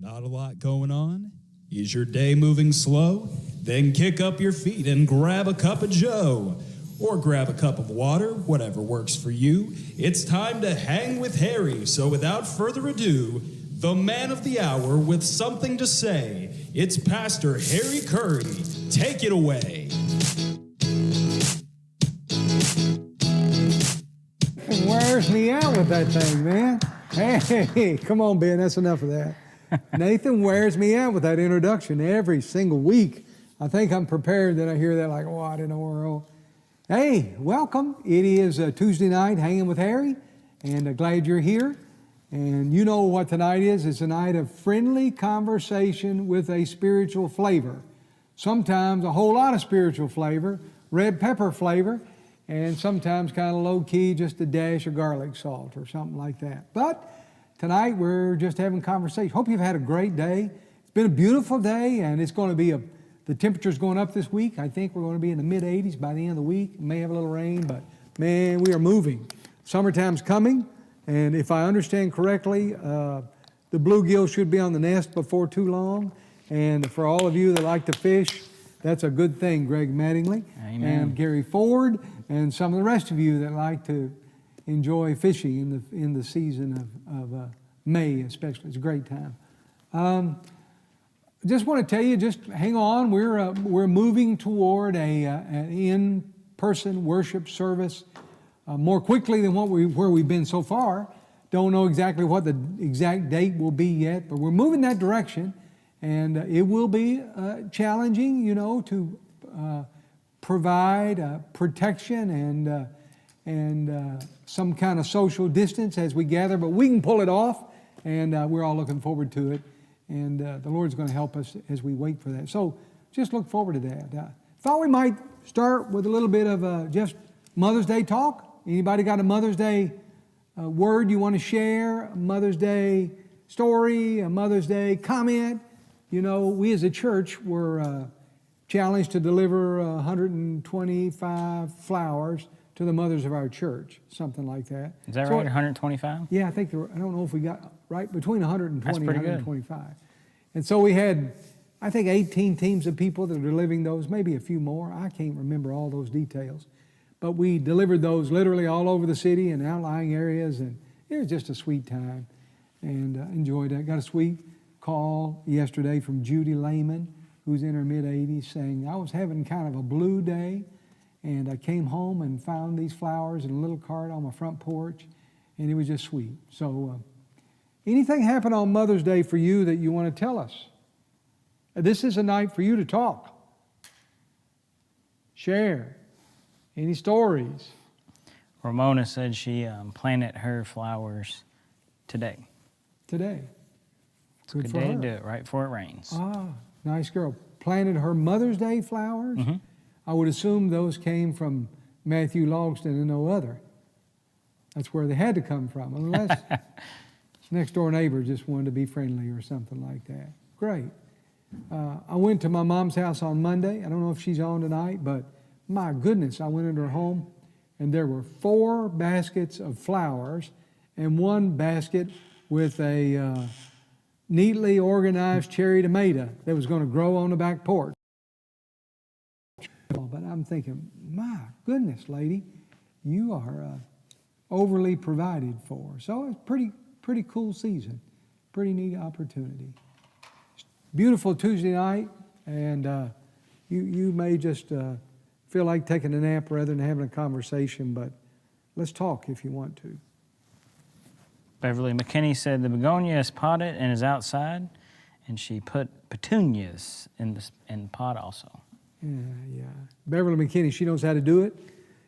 Not a lot going on? Is your day moving slow? Then kick up your feet and grab a cup of joe. Or grab a cup of water, whatever works for you. It's time to hang with Harry, so without further ado, the man of the hour with something to say, it's Pastor Harry Curry. Take it away. Wears me out with that thing, man. Hey, come on, Ben, that's enough of that. Nathan wears me out with that introduction every single week. I think I'm prepared that I hear that like, what in the world? Hey, welcome. It is Tuesday night, Hanging with Harry, and glad you're here. And you know what tonight is. It's a night of friendly conversation with a spiritual flavor. Sometimes a whole lot of spiritual flavor, red pepper flavor, and sometimes kind of low-key, just a dash of garlic salt or something like that. But tonight we're just having conversation. Hope you've had a great day. It's been a beautiful day, and it's going to be the temperature's going up this week. I think we're going to be in the mid-80s by the end of the week. We may have a little rain, but man, we are moving. Summertime's coming, and if I understand correctly, the bluegill should be on the nest before too long. And for all of you that like to fish, that's a good thing, Greg Mattingly. Amen. And Gary Ford, and some of the rest of you that like to enjoy fishing in the season of May especially. It's a great time. Just want to tell you, just hang on. We're moving toward an in-person worship service more quickly than where we've been so far. Don't know exactly what the exact date will be yet, but we're moving that direction, and it will be challenging, to provide protection and some kind of social distance as we gather, but we can pull it off, and we're all looking forward to it. And the Lord's going to help us as we wait for that. So just look forward to that. Thought we might start with a little bit of just Mother's Day talk. Anybody got a Mother's Day word you want to share? A Mother's Day story? A Mother's Day comment? We as a church were challenged to deliver 125 flowers to the mothers of our church, something like that. Is that right, 125? Yeah, I think I don't know if we got right between 120 and 125. Good. And so we had, I think, 18 teams of people that are delivering those, maybe a few more. I can't remember all those details. But we delivered those literally all over the city and outlying areas, and it was just a sweet time, and enjoyed it. Got a sweet call yesterday from Judy Lehman, who's in her mid-80s, saying, I was having kind of a blue day, and I came home and found these flowers in a little cart on my front porch, and it was just sweet. So anything happened on Mother's Day for you that you want to tell us? This is a night for you to talk. Share. Any stories? Ramona said she planted her flowers today. Today. It's a good day to do it, right before it rains. Ah, nice girl. Planted her Mother's Day flowers? Mm-hmm. I would assume those came from Matthew Logston and no other. That's where they had to come from, unless next door neighbor just wanted to be friendly or something like that. Great. I went to my mom's house on Monday. I don't know if she's on tonight, but my goodness, I went into her home, and there were 4 baskets of flowers and 1 basket with a neatly organized cherry tomato that was going to grow on the back porch. But I'm thinking, my goodness, lady, you are overly provided for. So it's pretty cool season. Pretty neat opportunity. beautiful Tuesday night, and you may just feel like taking a nap rather than having a conversation, but let's talk if you want to. Beverly McKinney said the begonia is potted and is outside, and she put petunias in the pot also. Yeah. Beverly McKinney, she knows how to do it.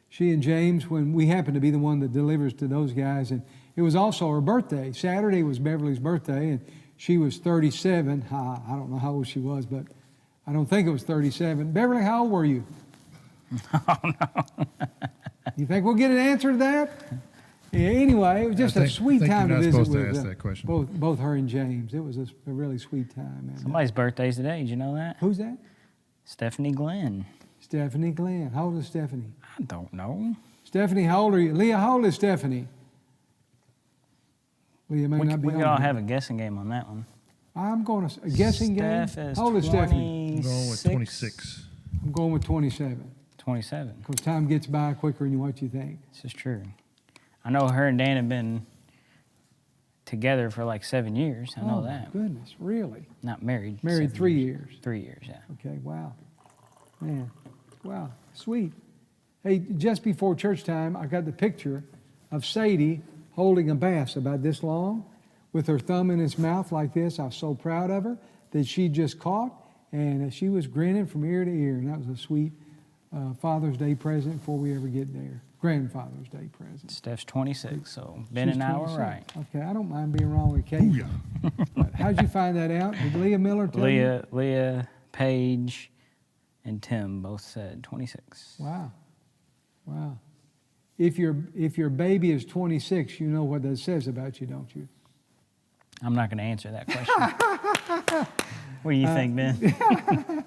She and James, when we happen to be the one that delivers to those guys, and it was also her birthday. Saturday was Beverly's birthday, and she was 37. I don't know how old she was, but I don't think it was 37. Beverly, how old were you? Oh, no. You think we'll get an answer to that? Yeah, anyway, it was just a sweet time to visit with both her and James. It was a really sweet time. And, Somebody's birthday's today. Did you know that? who's that? Stephanie Glenn. Stephanie Glenn. How old is Stephanie? I don't know. Stephanie, how old are you? Leah, how old is Stephanie? Leah may not be We on could all here. have a guessing game on that one. I'm going to a guessing game. Steph is How old is Stephanie? I'm going with 26. I'm going with 27. 27. Because time gets by quicker than what you think. This is true. I know her and Dan have been together for like 7 years. I know that. My goodness, really? Not married. Married 7 3 years. 3 years, yeah. Okay, wow. Man, wow, sweet. Hey, just before church time, I got the picture of Sadie holding a bass about this long with her thumb in his mouth like this. I was so proud of her that she just caught, and she was grinning from ear to ear, and that was a sweet Father's Day present before we ever get there. Grandfather's Day present. Steph's 26, so Ben She's and I were 26. right. Okay, I don't mind being wrong occasionally. But how'd you find that out? Did Leah Miller tell you? Leah, Paige, and Tim both said 26. Wow. If your baby is 26, you know what that says about you, don't you? I'm not going to answer that question. What do you think, Ben?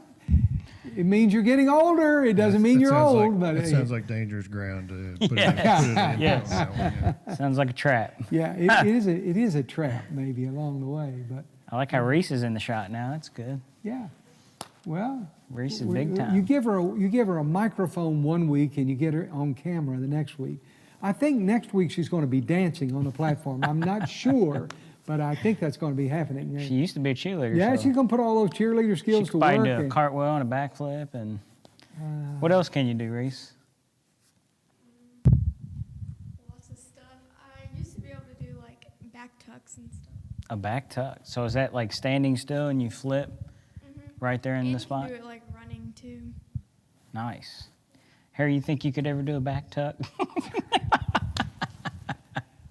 It means you're getting older. It doesn't mean you're old. But it sounds like dangerous ground to put Yeah. it in. Yes. On that one, yeah. Sounds like a trap. yeah, it is a trap maybe along the way. But I like how Reese is in the shot now. That's good. yeah, well, Reese is big time. You give her a microphone one week and you get her on camera the next week. I think next week she's going to be dancing on the platform. I'm not sure, but I think that's going to be happening. She used to be a cheerleader. Yeah, so she's going to put all those cheerleader she skills could to probably work. do a cartwheel and a backflip. And what else can you do, Reese? Lots of stuff. I used to be able to do like back tucks and stuff. A back tuck. So is that like standing still and you flip right there in And the spot? you can do it like running too. Nice. Harry, you think you could ever do a back tuck?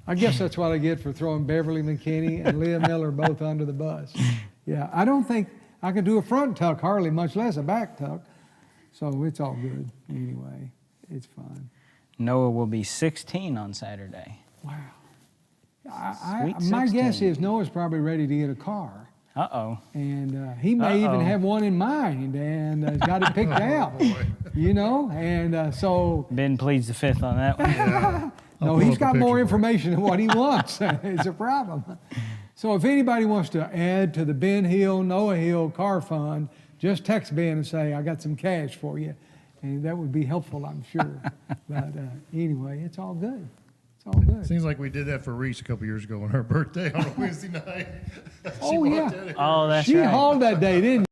I guess that's what I get for throwing Beverly McKinney and Leah Miller both under the bus. Yeah, I don't think I could do a front tuck hardly, much less a back tuck. So it's all good anyway. It's fun. Noah will be 16 on Saturday. Wow. Sweet My guess 16. is Noah's probably ready to get a car. Uh-oh. And he may even have one in mind and got it picked out, you know? And so, Ben pleads the fifth on that one. Yeah. no, pull he's up a got picture more for you. information than what he wants. It's a problem. So if anybody wants to add to the Ben Hill, Noah Hill car fund, just text Ben and say, I got some cash for you. And that would be helpful, I'm sure. But anyway, it's all good. It's all good. Seems like we did that for Reese a couple years ago on her birthday on a Wednesday night. Oh, yeah. Oh, that's She right. hauled that day, didn't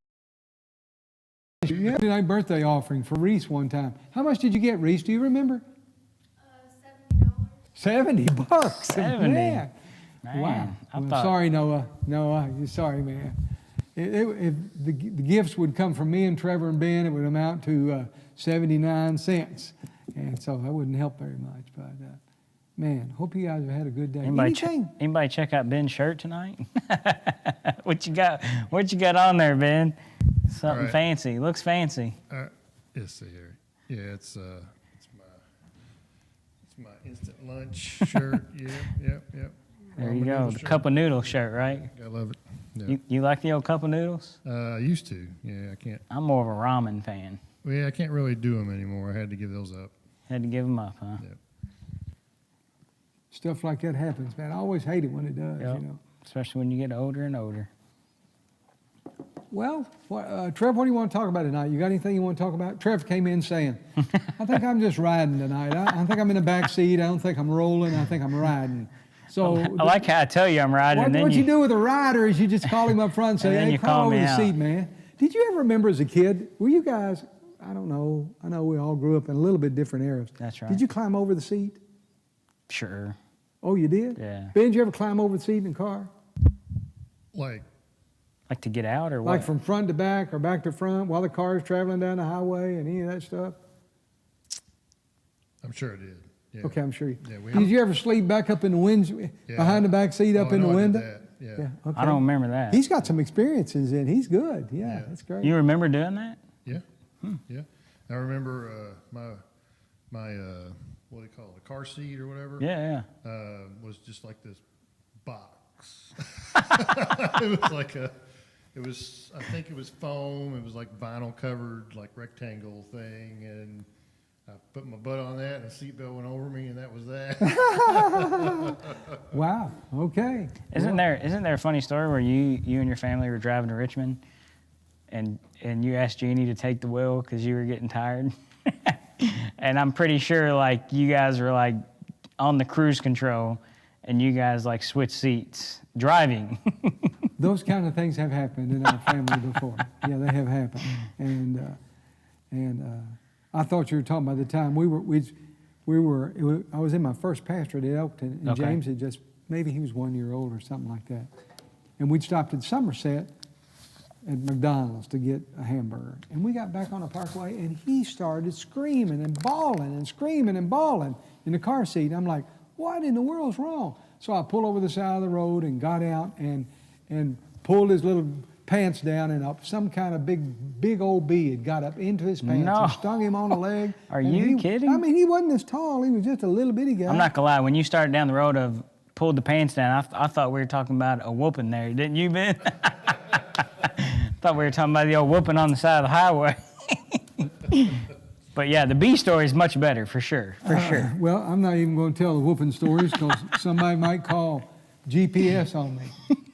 she? You had a birthday offering for Reese one time. How much did you get, Reese? Do you remember? $70. $70. 70. Man. Man, Wow. I Well, thought, sorry, Noah. Noah, you're sorry, man. If the gifts would come from me and Trevor and Ben, it would amount to 79 cents. And so that wouldn't help very much. But, man, hope you guys have had a good day. anybody check out Ben's shirt tonight? What you got on there, Ben? Something right. fancy. Looks fancy. Let's see here. Yeah, it's my instant lunch shirt. Yep. There Ramen you go. noodle The shirt. cup of noodle shirt, right? I love it. Yeah. You like the old cup of noodles? I used to. Yeah, I can't. I'm more of a ramen fan. Well, yeah, I can't really do them anymore. I had to give those up. Had to give them up, huh? Yep. Stuff like that happens, man. I always hate it when it does, Yep. you know. Especially when you get older and older. Well, Trev, what do you want to talk about tonight? You got anything you want to talk about? Trev came in saying, I think I'm just riding tonight. I think I'm in the back seat. I don't think I'm rolling. I think I'm riding. So I like how I tell you I'm riding, and then what you do with a rider is you just call him up front and say, And then hey, you climb call over me the out. seat, man. Did you ever remember as a kid, were you guys, I don't know, I know we all grew up in a little bit different eras. That's right. Did you climb over the seat? Sure. Oh, you did? Yeah. Ben, did you ever climb over the seat in a car? Like, Like to get out or what? Like from front to back or back to front while the car is traveling down the highway and any of that stuff? I'm sure it did. Yeah. Okay, I'm sure you. Yeah, we Did you ever sleep back up in the winds behind the back seat up I in the know I did window? that. Yeah. Okay. I don't remember that. He's got some experiences and he's good. Yeah, Yeah. that's great. You remember doing that? Yeah. Yeah. I remember my what do you call it, a car seat or whatever? Yeah, Was just like this box. It was like I think it was foam. It was like vinyl covered, like rectangle thing. And I put my butt on that and a seatbelt went over me and that was that. Wow. Okay. Isn't there a funny story where you and your family were driving to Richmond, and you asked Jeannie to take the wheel because you were getting tired, and I'm pretty sure like you guys were like on the cruise control, and you guys like switched seats driving. Those kind of things have happened in our family before. Yeah, they have happened. And I thought you were talking about the time I was in my first pastorate at Elkton, and Okay. James had just, maybe he was 1 year old or something like that. And we'd stopped at Somerset at McDonald's to get a hamburger. And we got back on the parkway, and he started screaming and bawling and screaming and bawling in the car seat. I'm like, what in the world's wrong? So I pulled over the side of the road and got out and pulled his little pants down, and some kind of big old bee had got up into his pants No. and stung him on the leg. Are And you kidding? I mean, he wasn't as tall. He was just a little bitty guy. I'm not gonna lie. When you started down the road of pulled the pants down, I thought we were talking about a whooping there, didn't you, Ben? Thought we were talking about the old whooping on the side of the highway. But yeah, the bee story is much better for sure. Sure. Well, I'm not even going to tell the whooping stories because somebody might call GPS on me.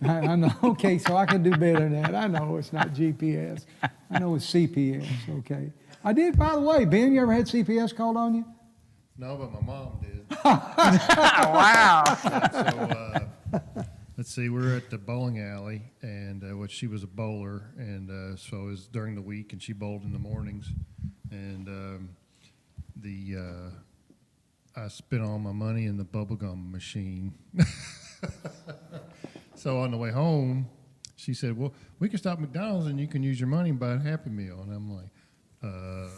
I know. Okay, so I can do better than that. I know it's not GPS. I know it's CPS. Okay. I did, by the way, Ben, you ever had CPS called on you? No, but my mom did. Wow. So let's see, we're at the bowling alley, and she was a bowler, and so it was during the week, and she bowled in the mornings, and I spent all my money in the bubblegum machine. So on the way home, she said, "Well, we can stop at McDonald's and you can use your money and buy a Happy Meal." And I'm like, I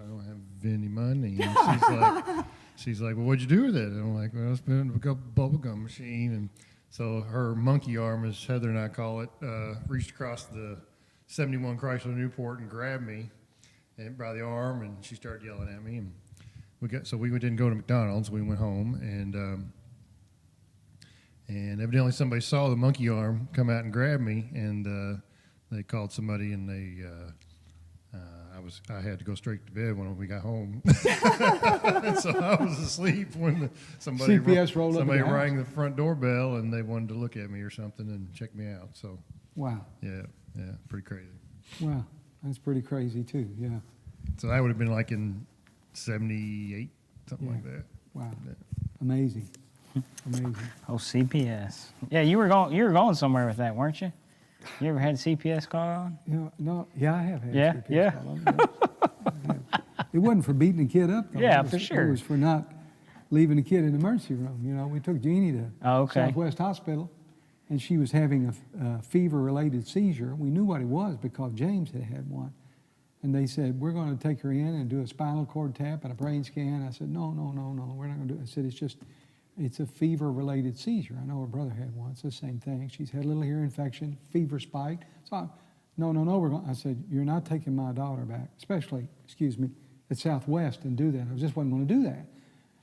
don't have any money. And she's like, "Well, what'd you do with it?" And I'm like, "Well, I spent it in a bubblegum machine." And so her monkey arm, as Heather and I call it, reached across the 71 Chrysler Newport and grabbed me and by the arm, and she started yelling at me. And we didn't go to McDonald's. We went home, and evidently somebody saw the monkey arm come out and grab me, and they called somebody, and I had to go straight to bed when we got home. So I was asleep when somebody CPS rolled up at the house. rang the front doorbell, and they wanted to look at me or something and check me out. So Wow. yeah, pretty crazy. Wow. That's pretty crazy, too. Yeah. So that would have been like in 78, something Yeah. like that. Wow. Yeah. Amazing. Amazing. Oh, CPS. Yeah, you were going somewhere with that, weren't you? You ever had CPS call on? Yeah, I have had Yeah, CPS yeah. call on me. I have. It wasn't for beating a kid up, though. Yeah, It was- for sure. It was for not leaving a kid in the emergency room. You know, we took Jeannie to Oh, okay. Southwest Hospital, and she was having a fever-related seizure. We knew what it was because James had had one. And they said, we're going to take her in and do a spinal cord tap and a brain scan. I said, no, we're not going to do it. I said, it's a fever-related seizure. I know her brother had one. It's the same thing. She's had a little ear infection, fever spiked. So, I said, you're not taking my daughter back, especially, at Southwest and do that. I just wasn't going to do that.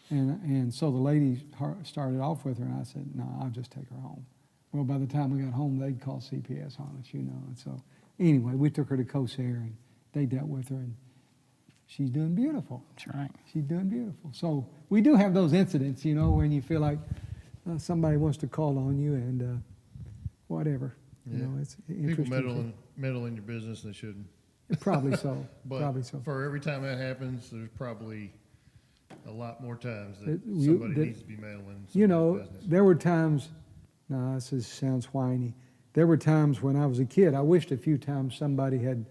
And so the lady started off with her, and I said, no, I'll just take her home. Well, by the time we got home, they'd call CPS on us, And so anyway, we took her to Cosair, and they dealt with her, and she's doing beautiful. That's right. She's doing beautiful. So we do have those incidents, when you feel like somebody wants to call on you and whatever. Yeah. It's People interesting. meddle in your business, they shouldn't. Probably so. But Probably so. for every time that happens, there's probably a lot more times that That somebody that- needs to be meddling. You know, business. there were times, no, this sounds whiny. There were times when I was a kid, I wished a few times somebody had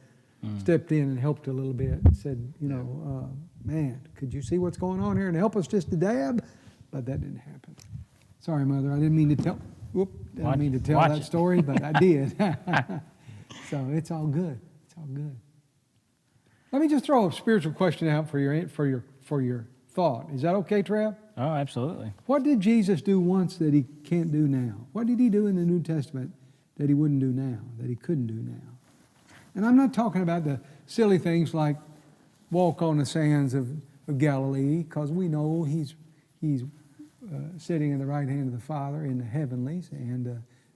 stepped in and helped a little bit and said, man, could you see what's going on here and help us just a dab? But that didn't happen. Sorry, Mother, I didn't mean to tell, Watch that it. story, but I did. So it's all good. It's all good. Let me just throw a spiritual question out for your thought. Is that okay, Trav? Oh, absolutely. What did Jesus do once that he can't do now? What did he do in the New Testament that he wouldn't do now, that he couldn't do now? And I'm not talking about the silly things like walk on the sands of Galilee, because we know he's sitting in the right hand of the Father in the heavenlies, and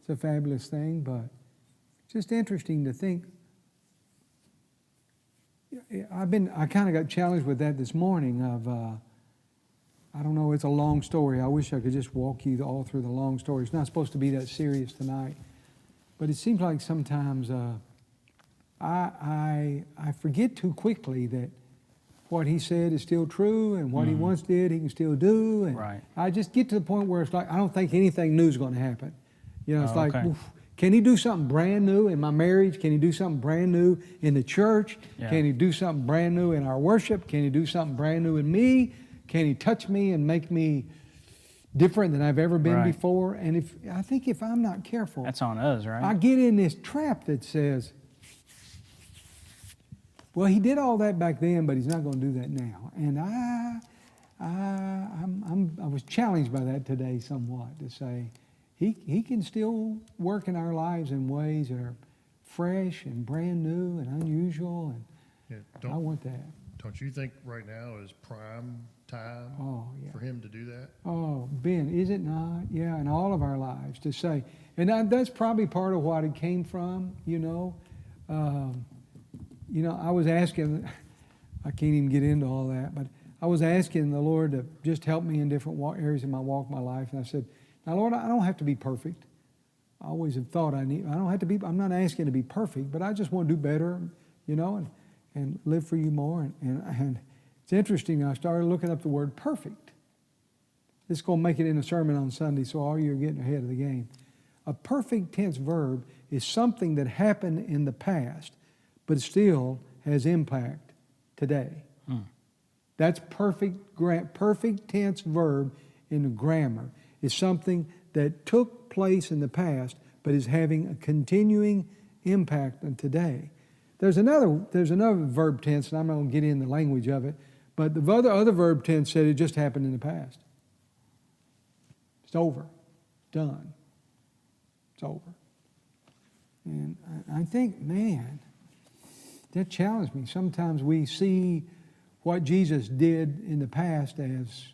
it's a fabulous thing, but it's just interesting to think. I kind of got challenged with that this morning of, I don't know, it's a long story. I wish I could just walk you all through the long story. It's not supposed to be that serious tonight. But it seems like sometimes I forget too quickly that what he said is still true, and what he once did he can still do. And Right. I just get to the point where it's like, I don't think anything new is going to happen. You know, it's Oh, like, okay. oof, can he do something brand new in my marriage? Can he do something brand new in the church? Yeah. Can he do something brand new in our worship? Can he do something brand new in me? Can he touch me and make me different than I've ever been Right. before? And I think if I'm not careful, That's on us, right? I get in this trap that says, well, he did all that back then, but he's not going to do that now. And I was challenged by that today somewhat, to say he can still work in our lives in ways that are fresh and brand new and unusual, and Yeah, I want that. don't you think right now is prime time Oh, yeah. for him to do that? Oh, Ben, is it not? Yeah, in all of our lives to say, and that's probably part of what it came from, I was asking, I can't even get into all that, but I was asking the Lord to just help me in different areas of my walk, my life, and I said, now, Lord, I don't have to be perfect. I always have thought I don't have to be, I'm not asking to be perfect, but I just want to do better, and live for you more. And it's interesting, I started looking up the word perfect. This is going to make it in a sermon on Sunday, so all you're getting ahead of the game. A perfect tense verb is something that happened in the past, but still has impact today. That's perfect tense verb in the grammar is something that took place in the past, but is having a continuing impact on today. There's another verb tense, and I'm not going to get in the language of it, but the other verb tense said it just happened in the past. It's over. Done. It's over. And I think, man, that challenged me. Sometimes we see what Jesus did in the past as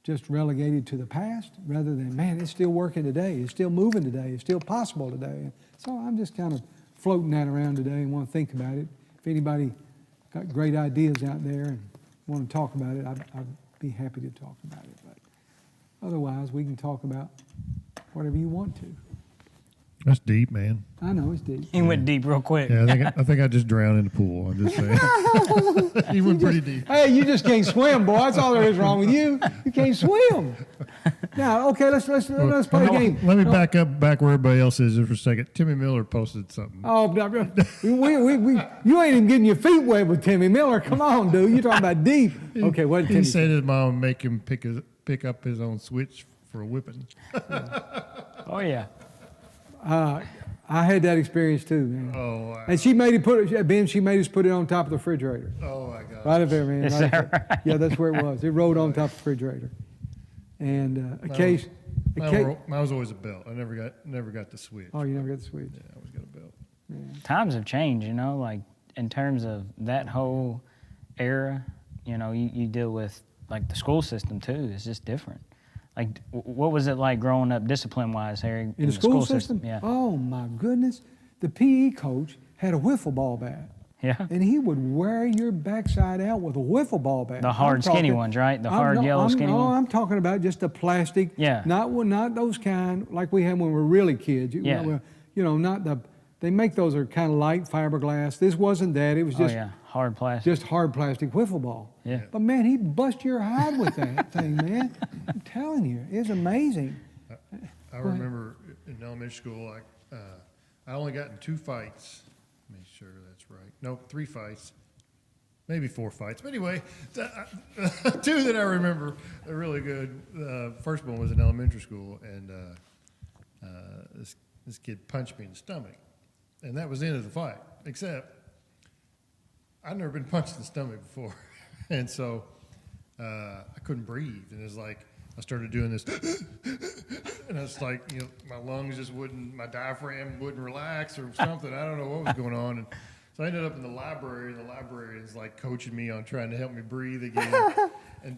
just relegated to the past, rather than, man, it's still working today. It's still moving today. It's still possible today. So I'm just kind of floating that around today and want to think about it. If anybody got great ideas out there and want to talk about it, I'd be happy to talk about it. But otherwise, we can talk about whatever you want to. That's deep, man. I know it's deep. He went deep real quick. Yeah, I think I just drowned in the pool. I'm just saying. He went pretty deep. Hey, you just can't swim, boy. That's all there is wrong with you. You can't swim. Now, okay, let's play a game. Let me back where everybody else is just for a second. Timmy Miller posted something. Oh, you ain't even getting your feet wet with Timmy Miller. Come on, dude. You're talking about deep. Okay, what did He Timmy said his mom would make him pick up his own switch for a whipping. Oh, yeah. I had that experience too, man. Oh, wow. And she made us put it on top of the refrigerator. Oh, my God. Right up there, man. Is Right that up there. right? Yeah, that's where it was. It rolled on top of the refrigerator. And Mine was always a belt. I never got the switch. Oh, you never got the switch. Yeah, I always got a belt. Times have changed, like in terms of that whole era, you deal with like the school system too. It's just different. Like, what was it like growing up discipline-wise, Harry? In the school system? Yeah. Oh, my goodness. The PE coach had a wiffle ball bat. Yeah. And he would wear your backside out with a wiffle ball bat. The hard, skinny ones, right? The hard yellow skinny ones? No, one? I'm talking about just the plastic. Yeah. Not those kind like we had when we were really kids. Yeah. Not the. They make those are kind of light fiberglass. This wasn't that. It was just hard plastic. Just hard plastic wiffle ball. Yeah. But man, he bust your hide with that thing, man. I'm telling you, it's amazing. I remember in elementary school, I only got in 2 fights. Make sure that's right. No, 3 fights. Maybe 4 fights. But anyway, 2 that I remember are really good. First one was in elementary school, and this kid punched me in the stomach. And that was the end of the fight, except I'd never been punched in the stomach before. And so I couldn't breathe. And it's like I started doing this, and it's like, you know, my lungs just wouldn't, my diaphragm wouldn't relax or something. I don't know what was going on. And so I ended up in the library, and the librarian's like coaching me on trying to help me breathe again.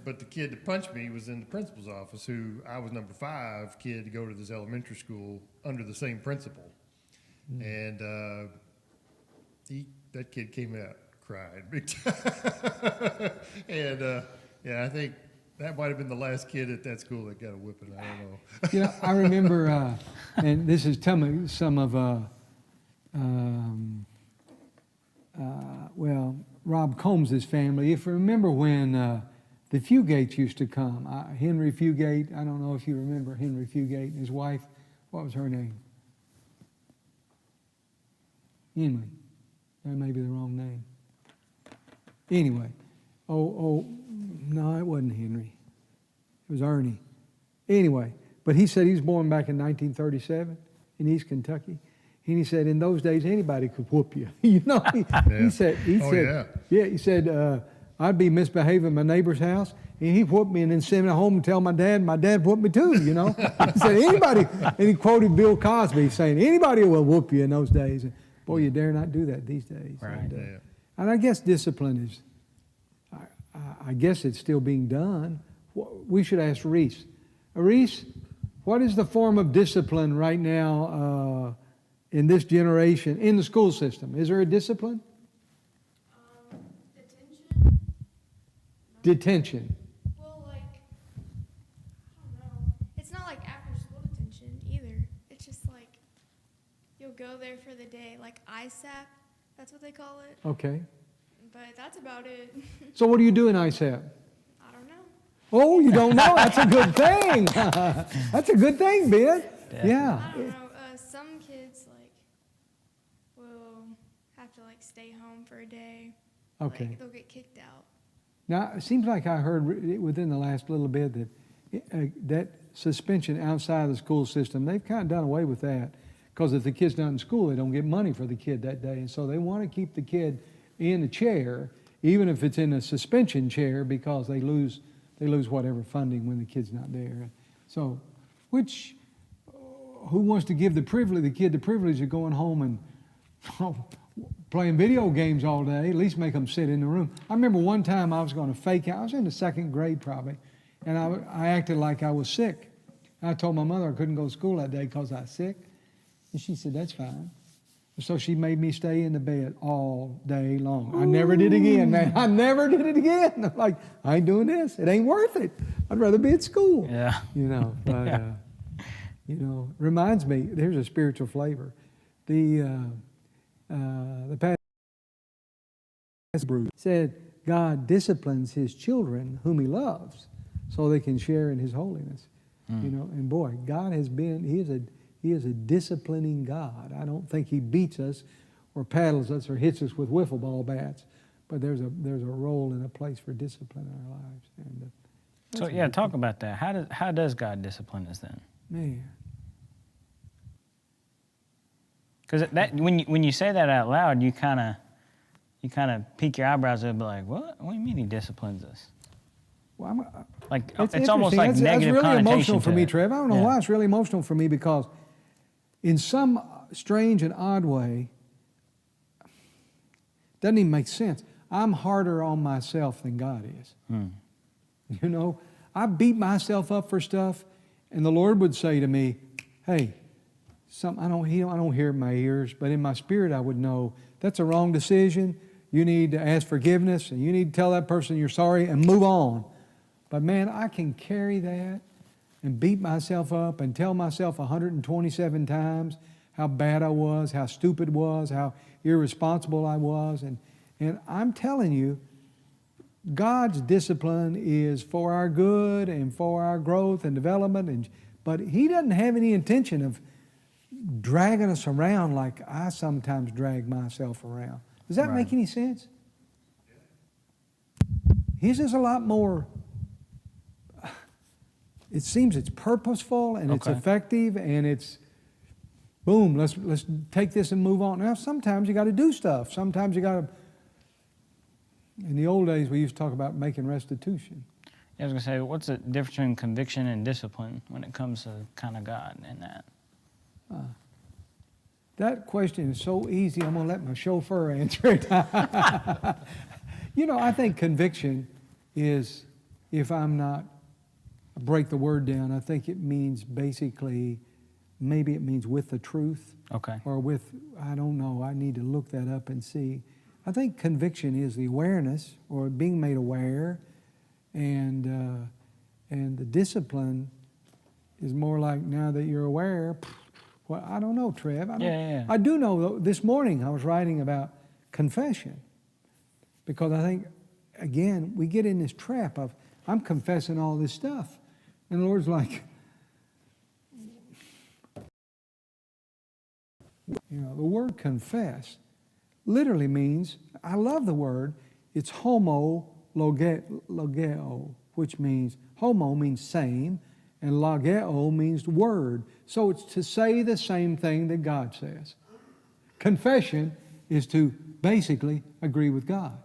But the kid that punched me was in the principal's office, who I was number 5 kid to go to this elementary school under the same principal. And that kid came out crying big time. And yeah, I think that might have been the last kid at that school that got a whipping. I don't know. You know, I remember, and this is some of, well, Rob Combs' family. If you remember when the Fugates used to come, Henry Fugate, I don't know if you remember Henry Fugate and his wife. What was her name? Anyway, that may be the wrong name. Anyway, no, it wasn't Henry. It was Ernie. Anyway, but he said he was born back in 1937 in East Kentucky. And he said in those days anybody could whoop you. You know, he said, he said, I'd be misbehaving in my neighbor's house, and he'd whoop me and then send me home and tell my dad whooped me too, you know. He said, anybody, and he quoted Bill Cosby saying, anybody will whoop you in those days. And boy, you dare not do that these days. Right. And I guess discipline is, I guess it's still being done. We should ask Reese. Reese, what is the form of discipline right now in this generation, in the school system? Is there a discipline? Detention. Detention. Well, like, I don't know. It's not like after school detention either. It's just like you'll go there for the day, like ISAP. That's what they call it. Okay. But that's about it. So what do you do in ISAP? I don't know. Oh, you don't know? That's a good thing. That's a good thing, Ben. Yeah. I don't know. Some kids like will have to like stay home for a day. Okay. Like, they'll get kicked out. Now, it seems like I heard within the last little bit that that suspension outside of the school system, they've kind of done away with that, because if the kid's not in school, they don't get money for the kid that day. And so they want to keep the kid in a chair, even if it's in a suspension chair, because they lose whatever funding when the kid's not there. So, who wants to give the kid the privilege of going home and playing video games all day? At least make them sit in the room. I remember one time I was going to fake out. I was in the 2nd grade probably, and I acted like I was sick. I told my mother I couldn't go to school that day because I was sick, and she said, that's fine. So she made me stay in the bed all day long. I never did it again, man. I never did it again. I'm like, I ain't doing this. It ain't worth it. I'd rather be at school. Yeah. You know, but, you know, reminds me, there's a spiritual flavor. The pastor said, God disciplines his children whom he loves so they can share in his holiness. You know, and boy, God has been, he is a disciplining God. I don't think he beats us or paddles us or hits us with wiffle ball bats, but there's a role and a place for discipline in our lives. And So yeah, talk about that. How does God discipline us then? Man, Because when you say that out loud, you kind of peek your eyebrows and be like, what? What do you mean he disciplines us? well, Like it's almost interesting. like That's negative really connotation emotional for to me, it. Trev. I don't know Yeah. why it's really emotional for me, because in some strange and odd way, doesn't even make sense. I'm harder on myself than God is. You know, I beat myself up for stuff, and the Lord would say to me, "Hey, I don't hear it in my ears, but in my spirit I would know that's a wrong decision. You need to ask forgiveness, and you need to tell that person you're sorry and move on." But man, I can carry that and beat myself up and tell myself 127 times how bad I was, how stupid I was, how irresponsible I was, and And I'm telling you, God's discipline is for our good and for our growth and development, but He doesn't have any intention of dragging us around like I sometimes drag myself around. Does that make any sense? His is a lot more, it seems it's purposeful and it's effective and it's, boom, let's take this and move on. Now, sometimes you got to do stuff. Sometimes you got to, in the old days, we used to talk about making restitution. I was going to say, what's the difference between conviction and discipline when it comes to kind of God and that? That question is so easy, I'm going to let my chauffeur answer it. You know, I think conviction is, if I'm not, break the word down, I think it means basically, maybe it means with the truth. Okay. Or with, I don't know, I need to look that up and see. I think conviction is the awareness or being made aware, and the discipline is more like now that you're aware. Well, I don't know, Trev. I do know, though, this morning I was writing about confession, because I think, again, we get in this trap of, I'm confessing all this stuff. And the Lord's like, you know, the word confess literally means, I love the word, it's homo logeo, which means, homo means same, and logeo means word. So it's to say the same thing that God says. Confession is to basically agree with God.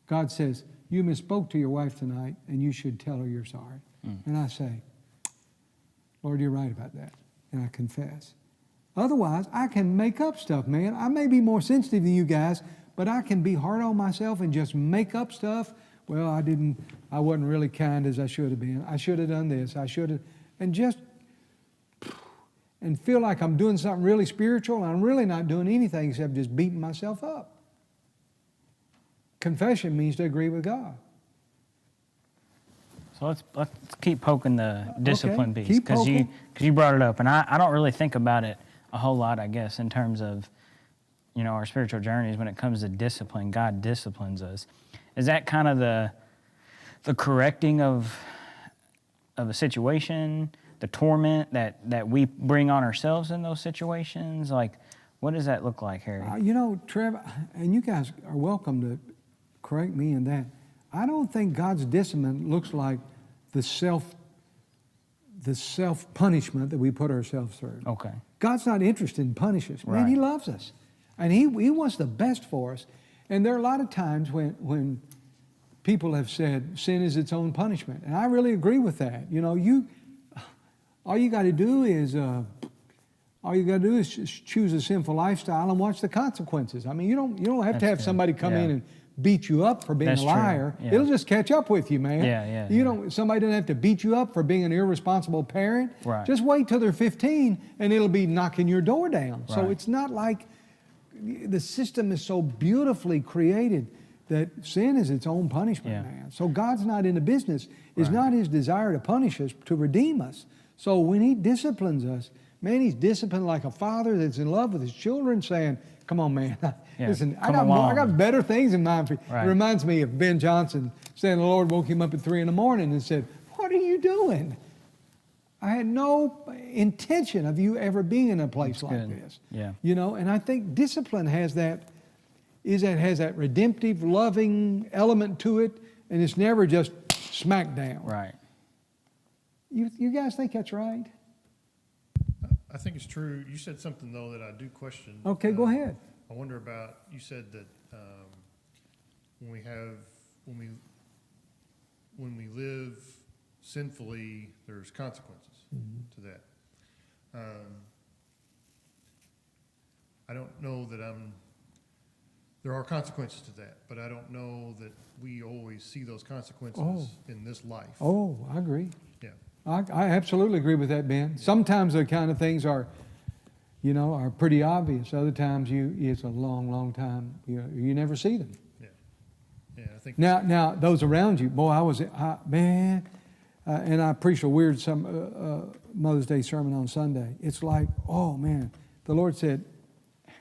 God says, you misspoke to your wife tonight, and you should tell her you're sorry. And I say, Lord, you're right about that. And I confess. Otherwise, I can make up stuff, man. I may be more sensitive than you guys, but I can be hard on myself and just make up stuff. Well, I wasn't really kind as I should have been. I should have done this. I should have, and feel like I'm doing something really spiritual, and I'm really not doing anything except just beating myself up. Confession means to agree with God. So let's keep poking the discipline piece, because poking. you brought it up, and I don't really think about it a whole lot, I guess, in terms of, you know, our spiritual journeys. When it comes to discipline, God disciplines us. Is that kind of the correcting of a situation, the torment that we bring on ourselves in those situations? Like, what does that look like, Harry? You know, Trev, and you guys are welcome to correct me in that. I don't think God's discipline looks like the self-punishment that we put ourselves through. Okay. God's not interested in punishing us. Man, Right. He loves us. And He wants the best for us. And there are a lot of times when people have said sin is its own punishment. And I really agree with that. You know, all you got to do is just choose a sinful lifestyle and watch the consequences. I mean, you don't have to have somebody come in and beat you up for being a liar. Yeah. It'll just catch up with you, man. Yeah. Somebody doesn't have to beat you up for being an irresponsible parent. Right. Just wait till they're 15 and it'll be knocking your door down. So Right. it's not like the system is so beautifully created that sin is its own punishment, man. So God's not in the business. It's not His desire to punish us, to redeem us. So when He disciplines us, man, He's disciplined like a father that's in love with his children, saying, come on, man. Listen, I got better things in mind for you. Right. It reminds me of Ben Johnson saying the Lord woke him up at 3 a.m. and said, what are you doing? I had no intention of you ever being in a place like this. Yeah. You know, and I think discipline has that redemptive, loving element to it, and it's never just smack down. Right. You guys think that's right? I think it's true. You said something, though, that I do question. Okay, go ahead. I wonder about, you said that when we live sinfully, there's consequences to that. I don't know that there are consequences to that, but I don't know that we always see those consequences in this life. Oh, I agree. Yeah. I absolutely agree with that, Ben. Sometimes the kind of things are pretty obvious. Other times it's a long, long time. You never see them. Yeah. Yeah, I think. Now those around you, boy, and I preached a weird Mother's Day sermon on Sunday. It's like, oh man, the Lord said,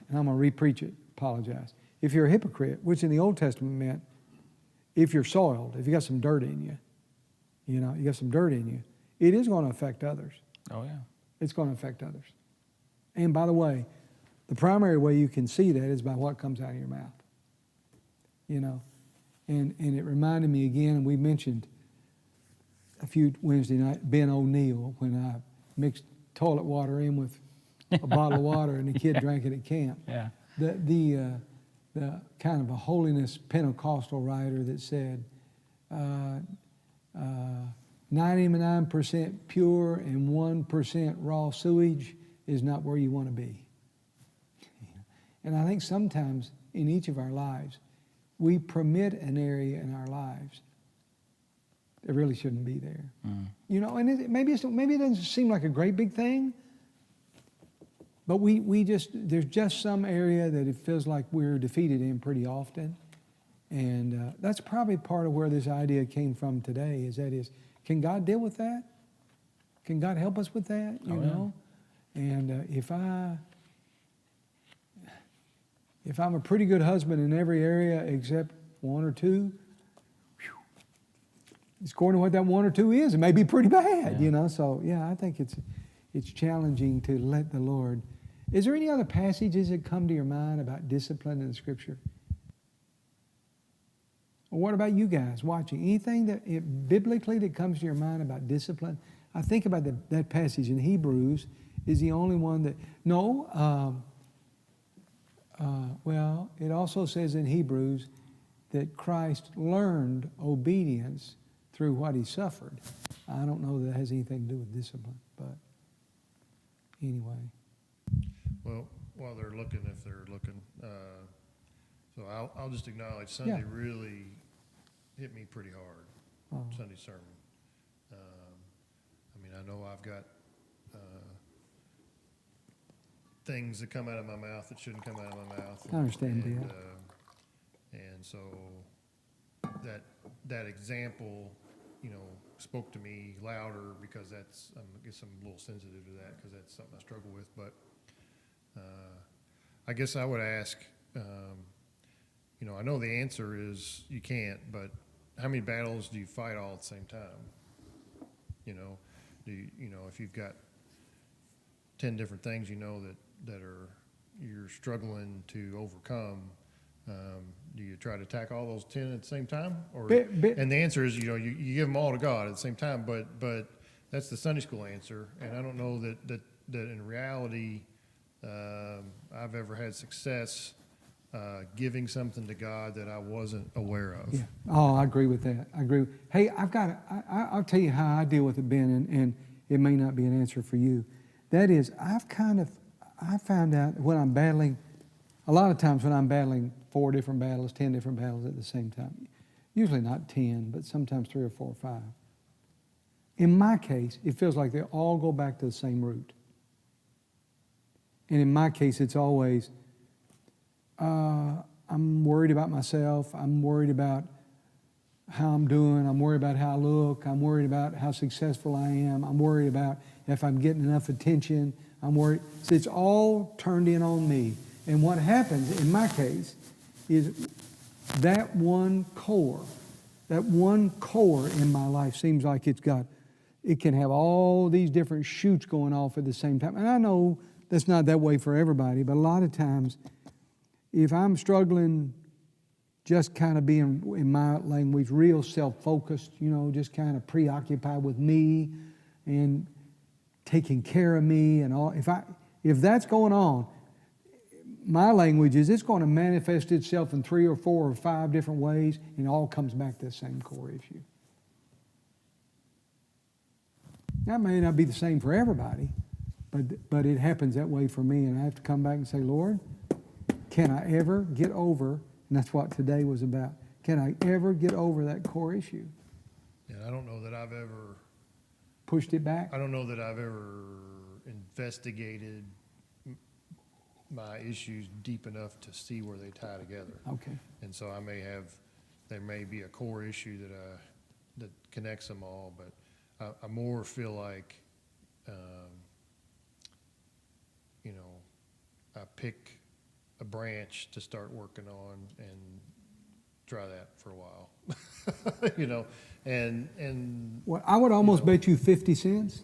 and I'm going to re-preach it, apologize. if you're a hypocrite, which in the Old Testament meant if you're soiled, if you got some dirt in you, you know, you got some dirt in you, it is going to affect others. Oh, yeah. It's going to affect others. And by the way, the primary way you can see that is by what comes out of your mouth. You know, and it reminded me again, and we mentioned a few Wednesday night, Ben O'Neill, when I mixed toilet water in with a bottle of water and the kid drank it at camp. Yeah. The kind of a holiness Pentecostal writer that said 99% pure and 1% raw sewage is not where you want to be. And I think sometimes in each of our lives, we permit an area in our lives that really shouldn't be there. You know, and maybe it doesn't seem like a great big thing, but there's just some area that it feels like we're defeated in pretty often. And that's probably part of where this idea came from today, can God deal with that? Can God help us with that? You know? And if I'm a pretty good husband in every area except one or two, according to what that one or two is, it may be pretty bad, you know. So yeah, I think it's challenging to let the Lord. Is there any other passages that come to your mind about discipline in the Scripture? Or what about you guys watching? Anything biblically that comes to your mind about discipline? I think about that passage in Hebrews is the only one that, well, it also says in Hebrews that Christ learned obedience through what he suffered. I don't know that has anything to do with discipline, but anyway. Well, while they're looking, if they're looking, so I'll just acknowledge Sunday really hit me pretty hard, Sunday sermon. I mean, I know I've got things that come out of my mouth that shouldn't come out of my mouth. I understand that. And so that example, you know, spoke to me louder because I guess I'm a little sensitive to that because that's something I struggle with. But I guess I would ask, you know, I know the answer is you can't, but how many battles do you fight all at the same time? You know, if you've got 10 different things you know that you're struggling to overcome, do you try to attack all those 10 at the same time? And the answer is, you know, you give them all to God at the same time, but that's the Sunday school answer. And I don't know that in reality I've ever had success giving something to God that I wasn't aware of. Yeah. Oh, I agree with that. I agree. Hey, I'll tell you how I deal with it, Ben, and it may not be an answer for you. That is, I found out when I'm battling, a lot of times when I'm battling 4 different battles, 10 different battles at the same time, usually not 10, but sometimes 3 or 4 or 5. In my case, it feels like they all go back to the same root. And in my case, it's always, I'm worried about myself. I'm worried about how I'm doing. I'm worried about how I look. I'm worried about how successful I am. I'm worried about if I'm getting enough attention. I'm worried. So it's all turned in on me. And what happens in my case is that one core in my life seems like it can have all these different shoots going off at the same time. And I know that's not that way for everybody, but a lot of times, if I'm struggling just kind of being, in my language, real self-focused, you know, just kind of preoccupied with me and taking care of me and all, if that's going on, my language is it's going to manifest itself in 3 or 4 or 5 different ways, and it all comes back to the same core issue. That may not be the same for everybody, but it happens that way for me, and I have to come back and say, Lord, can I ever get over, and that's what today was about, can I ever get over that core issue? And I don't know that I've ever Pushed it back? I don't know that I've ever investigated my issues deep enough to see where they tie together. Okay. And so there may be a core issue that connects them all, but I more feel like, you know, I pick a branch to start working on and try that for a while. You know, and Well, I would almost bet you 50 cents.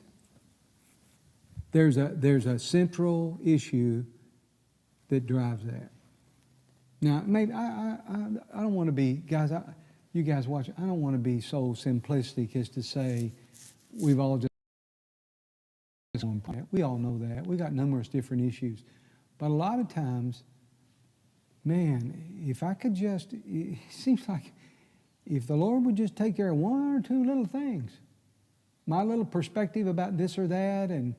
There's a central issue that drives that. Now, maybe I don't want to be, guys, you guys watch, I don't want to be so simplistic as to say we've all just, we all know that. We got numerous different issues. But a lot of times, man, if I could just, it seems like if the Lord would just take care of one or two little things, my little perspective about this or that, and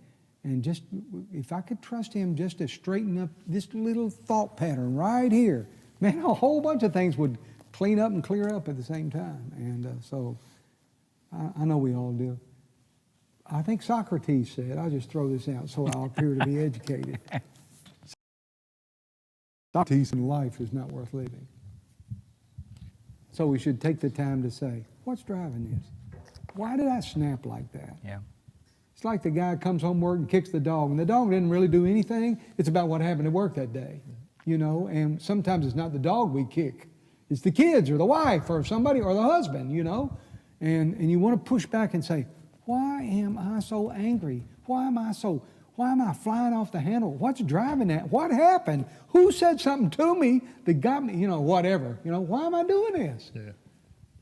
just, if I could trust Him just to straighten up this little thought pattern right here, man, a whole bunch of things would clean up and clear up at the same time. And so I know we all do. I think Socrates said, I'll just throw this out so I'll appear to be educated. Socrates in life is not worth living. So we should take the time to say, what's driving this? Why did I snap like that? Yeah. It's like the guy comes home from work and kicks the dog, and the dog didn't really do anything. It's about what happened at work that day, you know, and sometimes it's not the dog we kick. It's the kids or the wife or somebody or the husband, you know, and you want to push back and say, why am I so angry? Why am I flying off the handle? What's driving that? What happened? Who said something to me that got me, you know, whatever. You know, why am I doing this? yeah,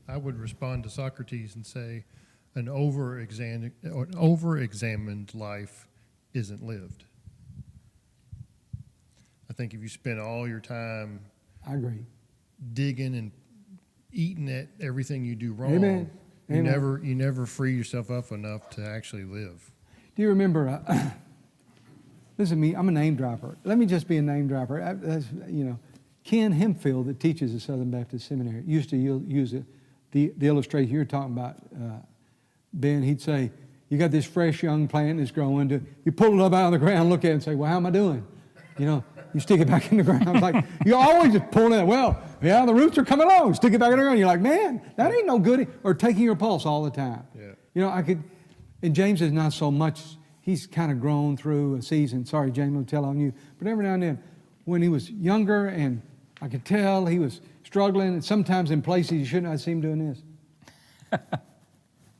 I would respond to Socrates and say, an over-examined life isn't lived. I think if you spend all your time I agree. digging and eating at everything you do wrong, Amen. You Amen. never free yourself up enough to actually live. Do you remember, listen to me, I'm a name dropper. Let me just be a name dropper. You know, Ken Hempfield, that teaches at Southern Baptist Seminary, used to use it, the illustration you're talking about, Ben. He'd say, you got this fresh young plant that's growing, you pull it up out of the ground, look at it and say, well, how am I doing? You know, you stick it back in the ground. It's like, you always just pulling it, well, yeah, the roots are coming along, stick it back in the ground. You're like, man, that ain't no good. Or taking your pulse all the time. Yeah. You know, and James is not so much, he's kind of grown through a season. Sorry, James, I'm tell on you. But every now and then, when he was younger, and I could tell he was struggling, and sometimes in places you shouldn't, I see him doing this.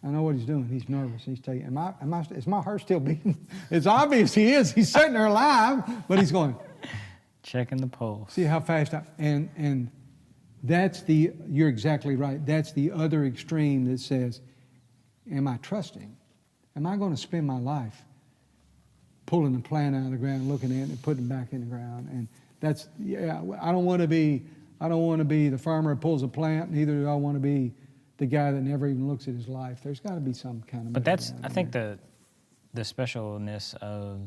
I know what he's doing. He's nervous. He's taking, is my heart still beating? It's obvious he is. He's sitting there alive, but he's going. Checking the pulse. See how fast and that's you're exactly right. That's the other extreme that says, am I trusting? Am I going to spend my life pulling the plant out of the ground, looking at it, and putting it back in the ground? And that's, yeah, I don't want to be the farmer who pulls a plant, neither do I want to be the guy that never even looks at his life. There's got to be some kind of. But that's, I think the specialness of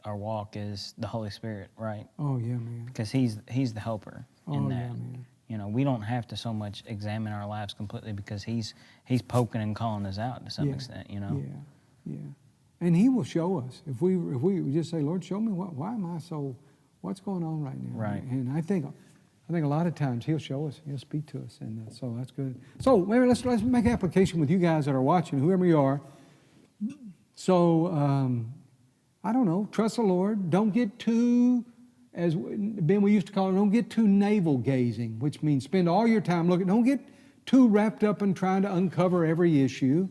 our walk is the Holy Spirit, right? Oh yeah, man. Because He's the helper in that. Yeah, man. You know, we don't have to so much examine our lives completely because He's poking and calling us out to some extent. You know. Yeah, yeah. And He will show us if we just say, Lord, show me why am I so, what's going on right now? Right. And I think a lot of times He'll show us, He'll speak to us, and so that's good. So maybe let's make application with you guys that are watching, whoever you are. So I don't know, trust the Lord. Don't get too, as Ben we used to call it, don't get too navel gazing, which means spend all your time looking. Don't get too wrapped up in trying to uncover every issue,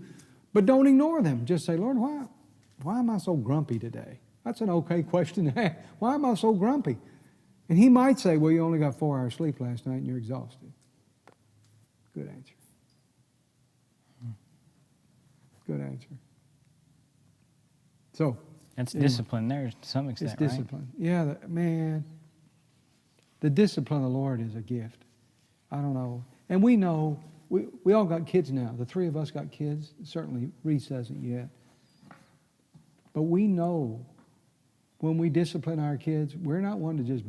but don't ignore them. Just say, Lord, why am I so grumpy today? That's an okay question to ask. Why am I so grumpy? And He might say, well, you only got 4 hours sleep last night and you're exhausted. Good answer. Good answer. So. It's discipline there to some extent, It's discipline. Right? Yeah, man. The discipline of the Lord is a gift. I don't know. And we know, we all got kids now. The 3 of us got kids. Certainly Reese doesn't yet. But we know when we discipline our kids, we're not one to just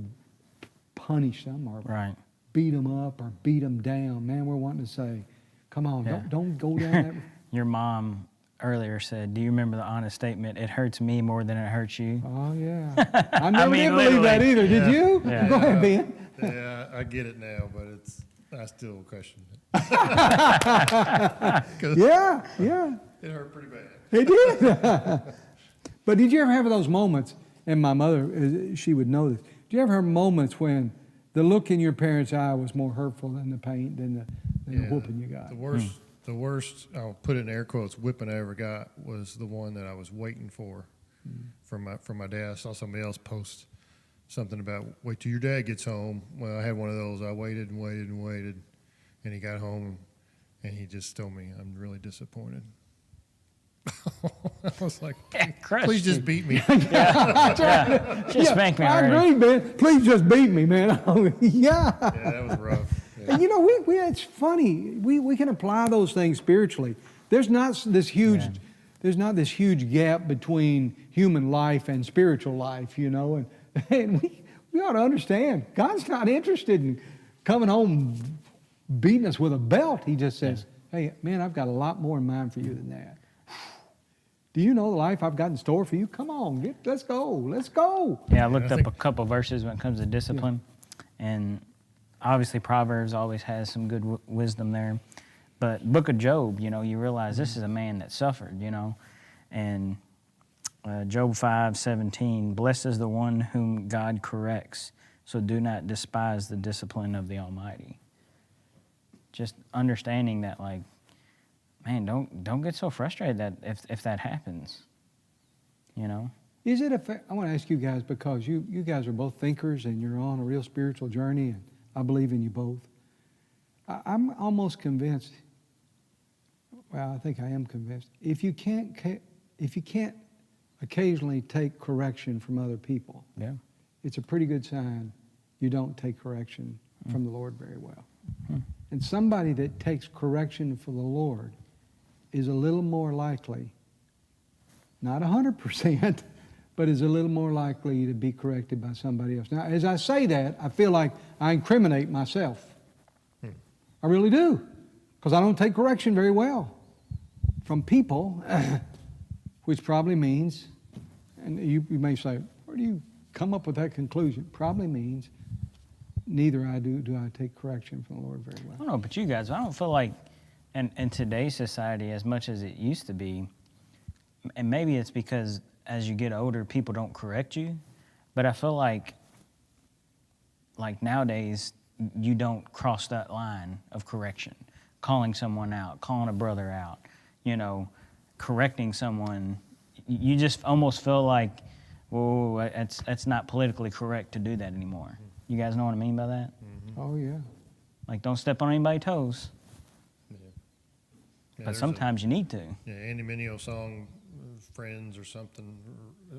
punish them or beat them up or beat them down. Man, we're wanting to say, come on, don't go down that. Your mom earlier said, do you remember the honest statement, it hurts me more than it hurts you? Oh, yeah. I never did believe that either. Did you? Yeah. Go ahead, Ben. Yeah, I get it now, but I still question it. Yeah. It hurt pretty bad. It did. But did you ever have those moments, and my mother, she would know this, you ever have moments when the look in your parents' eye was more hurtful than the pain, than the whooping you got? The worst, I'll put it in air quotes, whipping I ever got was the one that I was waiting for from my dad. I saw somebody else post something about wait till your dad gets home. Well, I had one of those. I waited and waited and waited, and he got home, and he just told me, "I'm really disappointed." I was like, "Please just beat me." Just spank me I already. agree, man. Please just beat me, man. Yeah. Yeah, that was rough. Yeah. And you know, it's funny. We can apply those things spiritually. There's not this huge gap between human life and spiritual life, you know. And we ought to understand God's not interested in coming home beating us with a belt. He just says, "Hey, man, I've got a lot more in mind for you than that. Do you know the life I've got in store for you? Come on, let's go." Yeah, I looked up a couple verses when it comes to discipline, and obviously Proverbs always has some good wisdom there. But Book of Job, you know, you realize this is a man that suffered, you know, and Job 5:17, blessed is the one whom God corrects, so do not despise the discipline of the Almighty. Just understanding that, like, man, don't get so frustrated that if that happens, you know. Is it I want to ask you guys, because you guys are both thinkers and you're on a real spiritual journey, and I believe in you both. I'm almost convinced. Well, I think I am convinced. If you can't occasionally take correction from other people, it's a pretty good sign you don't take correction from the Lord very well. And somebody that takes correction from the Lord is a little more likely, not 100%, but is a little more likely to be corrected by somebody else. Now, as I say that, I feel like I incriminate myself. I really do, because I don't take correction very well from people, which probably means, and you may say, where do you come up with that conclusion? Probably means neither do I take correction from the Lord very well. I don't know, but you guys, I don't feel like in today's society, as much as it used to be, and maybe it's because as you get older, people don't correct you, but I feel like nowadays, you don't cross that line of correction, calling someone out, calling a brother out, you know, correcting someone. You just almost feel like, whoa, that's not politically correct to do that anymore. You guys know what I mean by that? Oh, yeah. Like, don't step on anybody's toes. Yeah, But sometimes you need to. Yeah, Andy Mineo song, Friends or something.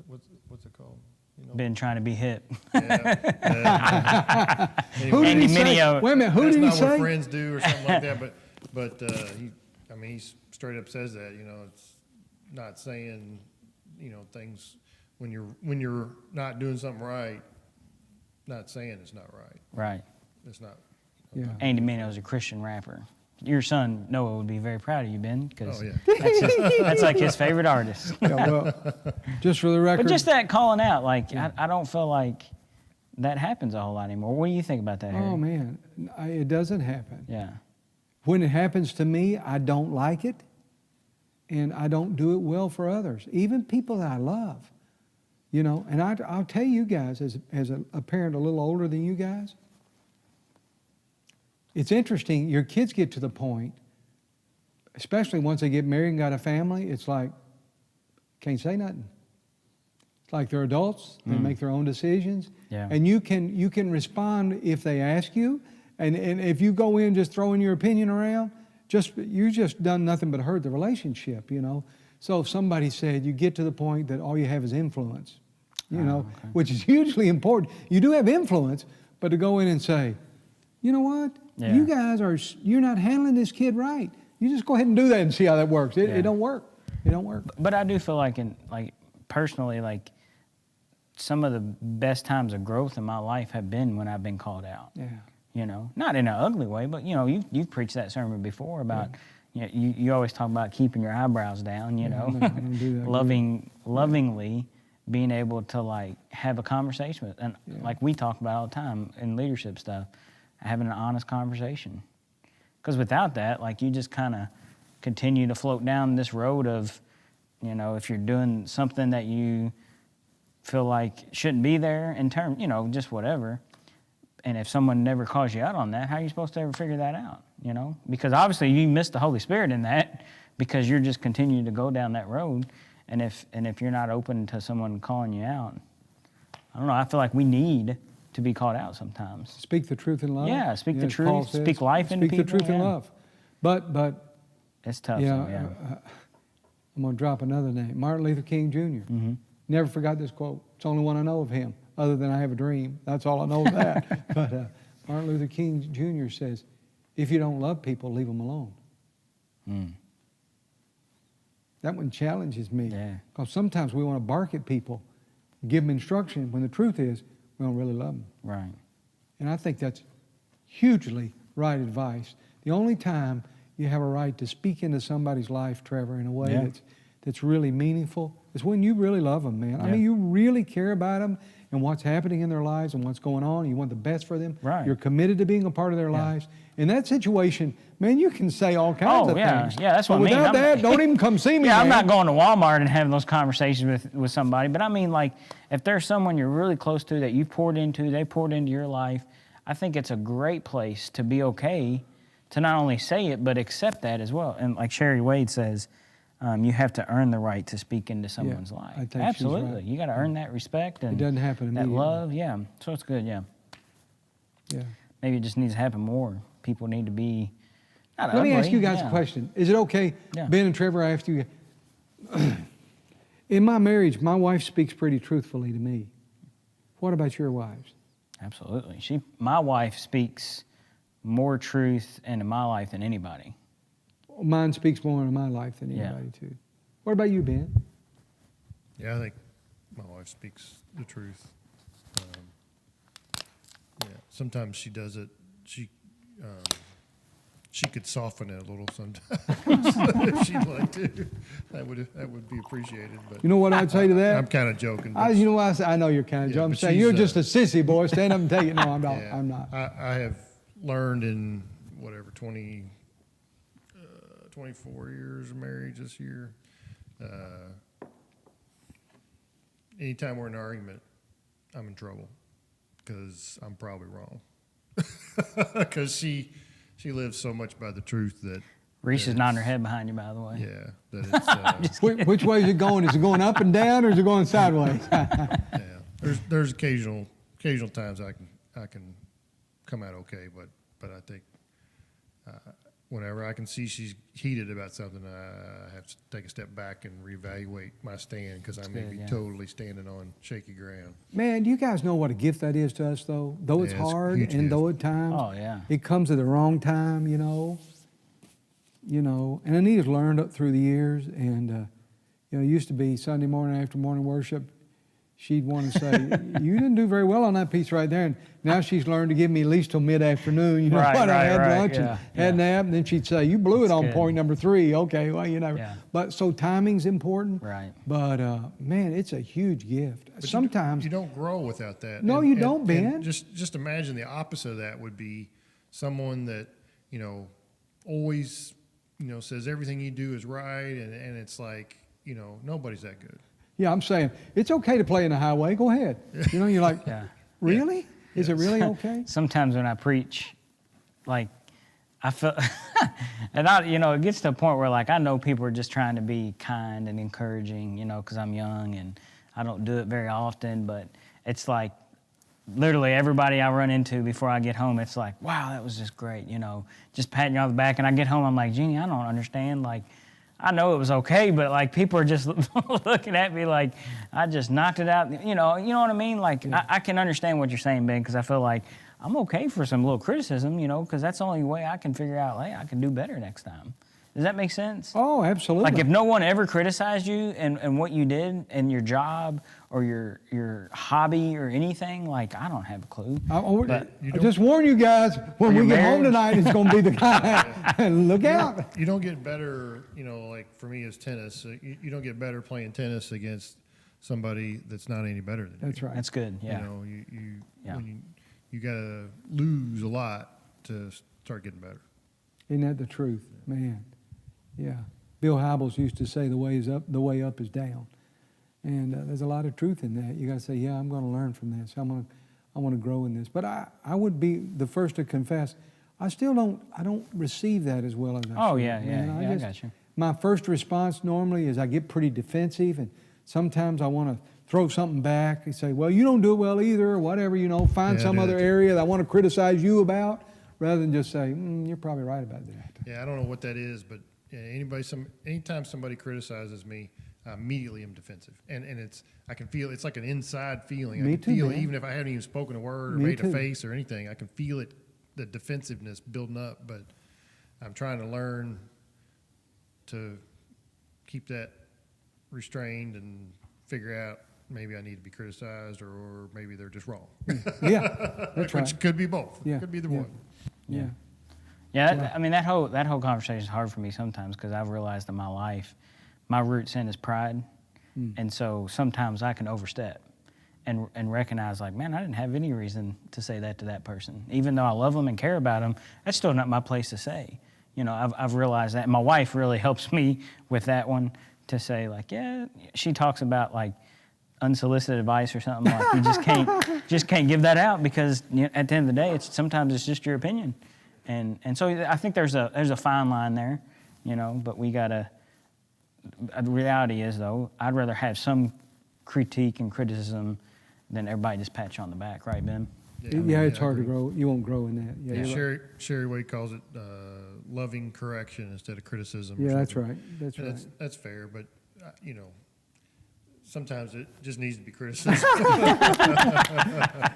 What's it called? You know? Been trying to be hip. Who did Andy he say? Mineo. Wait a minute, who That's did he not what say? Friends do or something like that. But he straight up says that. You know, it's not saying, you know, things when you're not doing something right. Not saying it's not right. Right. It's not. Yeah. Andy Mineo is a Christian rapper. Your son, Noah, would be very proud of you, Ben, because Oh, yeah. that's like his favorite artist. Yeah, well, just for the record. But just that calling out, like, I don't feel like that happens a whole lot anymore. What do you think about that, Harry? Oh, man, it doesn't happen. Yeah. When it happens to me, I don't like it, and I don't do it well for others, even people that I love. You know, and I'll tell you guys, as a parent a little older than you guys, it's interesting. Your kids get to the point, especially once they get married and got a family, it's like, can't say nothing. It's like they're adults. They make their own decisions. Yeah. And you can respond if they ask you. And if you go in just throwing your opinion around, you just done nothing but hurt the relationship, you know. So if somebody said you get to the point that all you have is influence, you know, which is hugely important. You do have influence, but to go in and say, you know what? Yeah. You guys you're not handling this kid right. You just go ahead and do that and see how that works. It don't work. It don't work. But I do feel like, personally, like, some of the best times of growth in my life have been when I've been called out. Yeah. You know, not in an ugly way, but, you know, you've preached that sermon before about, you know, you always talk about keeping your eyebrows down, you know, I don't do that. lovingly being able to, like, have a conversation with, and like we talk about all the time in leadership stuff, having an honest conversation. Because without that, like, you just kind of continue to float down this road of, you know, if you're doing something that you feel like shouldn't be there in terms, just whatever. And if someone never calls you out on that, how are you supposed to ever figure that out, Because obviously you miss the Holy Spirit in that because you're just continuing to go down that road. And if you're not open to someone calling you out, I don't know, I feel like we need to be called out sometimes. Speak the truth in love. Yeah, speak the as Paul truth, says, speak life into people. Speak the truth in love. But it's tough. yeah, Yeah. I'm going to drop another name. Martin Luther King Jr. Never forgot this quote. It's the only one I know of him, other than I have a dream. That's all I know of that. But Martin Luther King Jr. says, if you don't love people, leave them alone. That one challenges me. Because sometimes we want to bark at people, give them instruction, when the truth is, we don't really love them. Right. And I think that's hugely right advice. The only time you have a right to speak into somebody's life, Trevor, in a way that's really meaningful is when you really love them, man. I mean, you really care about them and what's happening in their lives and what's going on. You want the best for them. Right. You're committed to being a part of their lives. In that situation, man, you can say all kinds of things. Yeah, that's what but I mean. Without that, don't even come see me, Yeah, man. I'm not going to Walmart and having those conversations with somebody. But I mean, like, if there's someone you're really close to that you've poured into, they poured into your life, I think it's a great place to be okay to not only say it, but accept that as well. And like Sherry Wade says, you have to earn the right to speak into someone's life. I think Absolutely. she's right. You got to earn that respect and It doesn't happen that immediately. love. Yeah, so it's good, yeah. Maybe it just needs to happen more. People need to be not Let me ask ugly, you guys a question. Is it okay, Yeah. Ben and Trevor, I asked you, in my marriage, my wife speaks pretty truthfully to me. What about your wives? Absolutely. My wife speaks more truth into my life than anybody. Mine speaks more into my life than anybody, too. What about you, Ben? Yeah, I think my wife speaks the truth. Sometimes she does it. She could soften it a little sometimes if she'd like to. That would be appreciated. But You know what I'd say to that? I'm kind of joking. but You know what I say? I know you're kind of joking. I'm but saying she's, you're just a sissy, boy. Stand up and take it. No, I'm not. yeah, I'm not. I have learned in 24 years of marriage this year. Anytime we're in an argument, I'm in trouble because I'm probably wrong. Because she lives so much by the truth that Reese is nodding her head behind you, by the way. yeah, that it's Which way is it going? Is it going up and down, or is it going sideways? yeah. There's occasional times I can come out okay, but I think whenever I can see she's heated about something, I have to take a step back and reevaluate my stand because I may be totally standing on shaky ground. Man, do you guys know what a gift that is to us, though? Though it's Yeah, it's a hard huge and gift. though at times it comes at the wrong time, And Anita's learned up through the years, and it used to be Sunday morning after morning worship, she'd want to say, "You didn't do very well on that piece right there." And now she's learned to give me at least till mid-afternoon. You know what? I had lunch and had a nap, and then she'd say, "You blew it on good. point number 3." Okay, well, Yeah. But so timing's important. Right. But man, it's a huge gift. But Sometimes you don't grow without that. No, you don't, Ben. And just imagine the opposite of that would be someone that always says everything you do is right, and it's like nobody's that good. Yeah, I'm saying it's okay to play in the highway. Go ahead. You're like, really? Is it really okay? Sometimes when I preach, like, I feel, and it gets to a point where, like, I know people are just trying to be kind and encouraging, because I'm young and I don't do it very often, but it's like, literally everybody I run into before I get home, it's like, wow, that was just great, just patting you on the back. And I get home, I'm like, Jeannie, I don't understand, like, I know it was okay, but like people are just looking at me like I just knocked it out. You know what I mean? Like I can understand what you're saying, Ben, because I feel like I'm okay for some little criticism, because that's the only way I can figure out, hey, I can do better next time. Does that make sense? Oh, absolutely. Like if no one ever criticized you and what you did and your job or your hobby or anything, like I don't have a clue. I just warn you guys, when we get home tonight, it's going to be the guy. Look out. You don't get better, like for me as tennis, you don't get better playing tennis against somebody that's not any better than you. That's right. That's good, yeah. You got to lose a lot to start getting better. Isn't that the truth, man? Yeah. Bill Hybels used to say the way up is down. And there's a lot of truth in that. You got to say, yeah, I'm going to learn from this. I want to grow in this. But I would be the first to confess, I don't receive that as well as I should. Oh, yeah, Man, I got you. My first response normally is I get pretty defensive, and sometimes I want to throw something back and say, well, you don't do it well either, or whatever, find some other area that I want to criticize you about, rather than just say, you're probably right about that. Yeah, I don't know what that is, but anytime somebody criticizes me, I immediately am defensive, and I can feel it's like an inside feeling. Me I can too, feel man. it, even if I haven't even spoken a word or Me made too. a face or anything. I can feel it, the defensiveness building up. But I'm trying to learn to keep that restrained and figure out maybe I need to be criticized or maybe they're just wrong. Yeah, that's right. Which could be both. Yeah, Could be the yeah. one. Yeah. Yeah, I mean, that whole conversation is hard for me sometimes because I've realized in my life, my root sin is pride. And so sometimes I can overstep and recognize, like, man, I didn't have any reason to say that to that person. Even though I love them and care about them, that's still not my place to say. I've realized that. And my wife really helps me with that one to say, like, yeah, she talks about, like, unsolicited advice or something. Like, you just can't give that out because at the end of the day, sometimes it's just your opinion. And so I think there's a fine line there, but we gotta. The reality is, though, I'd rather have some critique and criticism than everybody just pat you on the back, right, Ben? Yeah, it's hard to grow. You won't grow in that. Yeah, Yeah, you're right. Sherry Wade calls it loving correction instead of criticism. or Yeah, that's something. right. That's And right. That's fair, but sometimes it just needs to be criticized.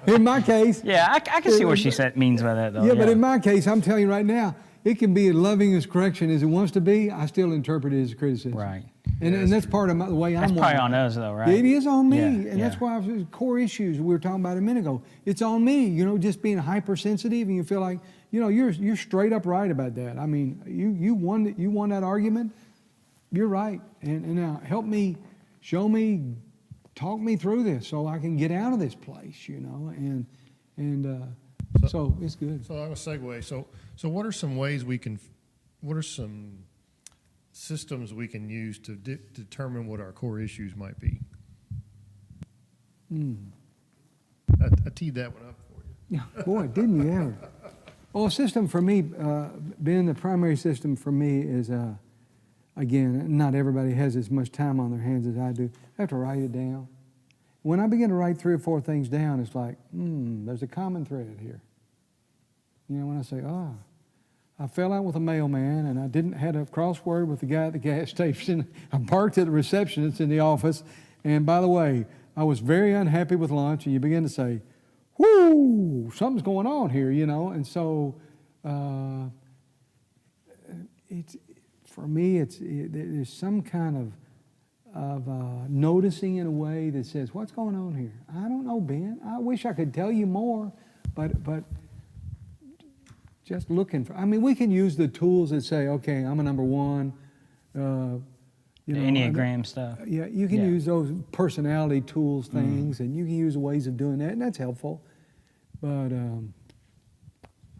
In my case, Yeah, I can see what she means by that, though. yeah, but in my case, I'm telling you right now, it can be as loving as correction as it wants to be. I still interpret it as criticism. Right. And that's part of the way That's I'm probably wired. on us, though, right? It is on me, Yeah, and that's why core issues we were talking about a minute ago. It's on me, just being hypersensitive, and you feel like, you're straight up right about that. I mean, you won that argument. You're right, and now help me, show me, talk me through this so I can get out of this place, and so it's good. So I'm a segue. So what are some ways what are some systems we can use to determine what our core issues might be? I teed that one up for you. Yeah, boy, didn't you ever? Well, a system for me, Ben, the primary system for me is, again, not everybody has as much time on their hands as I do. I have to write it down. When I begin to write 3 or 4 things down, it's like, there's a common thread here. When I say, I fell out with a mailman and I had a crossword with the guy at the gas station. I parked at the receptionist in the office. And by the way, I was very unhappy with lunch. And you begin to say, whoo, something's going on here, And so for me, there's some kind of noticing in a way that says, what's going on here? I don't know, Ben. I wish I could tell you more, but just looking for, we can use the tools that say, okay, I'm a number 1. The Enneagram stuff. Yeah, you can use those personality tools things, and you can use ways of doing that, and that's helpful. But I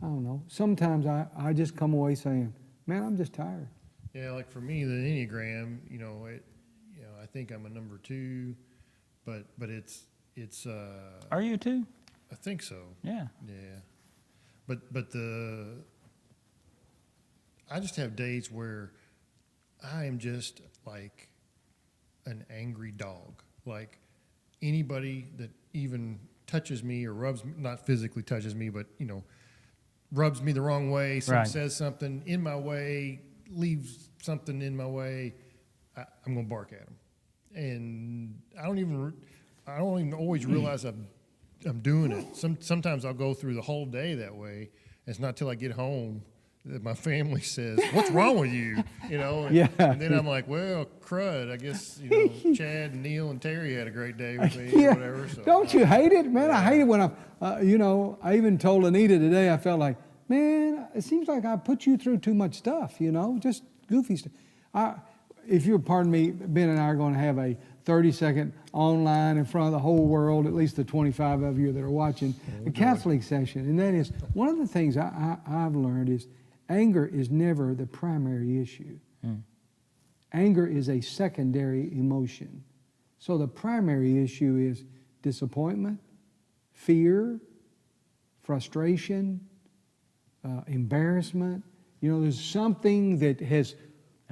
don't know. Sometimes I just come away saying, man, I'm just tired. Yeah, like for me, the Enneagram, I think I'm a number 2, but it's. Are you too? I think so. Yeah. Yeah, but I just have days where I am just like an angry dog. Like anybody that even touches me or not physically touches me, but rubs me the wrong way, says something in my way, leaves something in my way, I'm gonna bark at them. And I don't even always realize I'm doing it. Sometimes I'll go through the whole day that way. It's not till I get home that my family says, "What's wrong with you?" Yeah. And then I'm like, "Well, crud. I guess Chad and Neil and Terry had a great day with me, Yeah. or whatever." So, Don't you hate it, man? I hate it when I even told Anita today. I felt like, man, it seems like I put you through too much stuff. Just goofy stuff. If you'll pardon me, Ben and I are going to have a 30-second online in front of the whole world, at least the 25 of you that are watching, a Catholic session. And that is, one of the things I've learned is anger is never the primary issue. Anger is a secondary emotion. So the primary issue is disappointment, fear, frustration, embarrassment. You know, there's something that has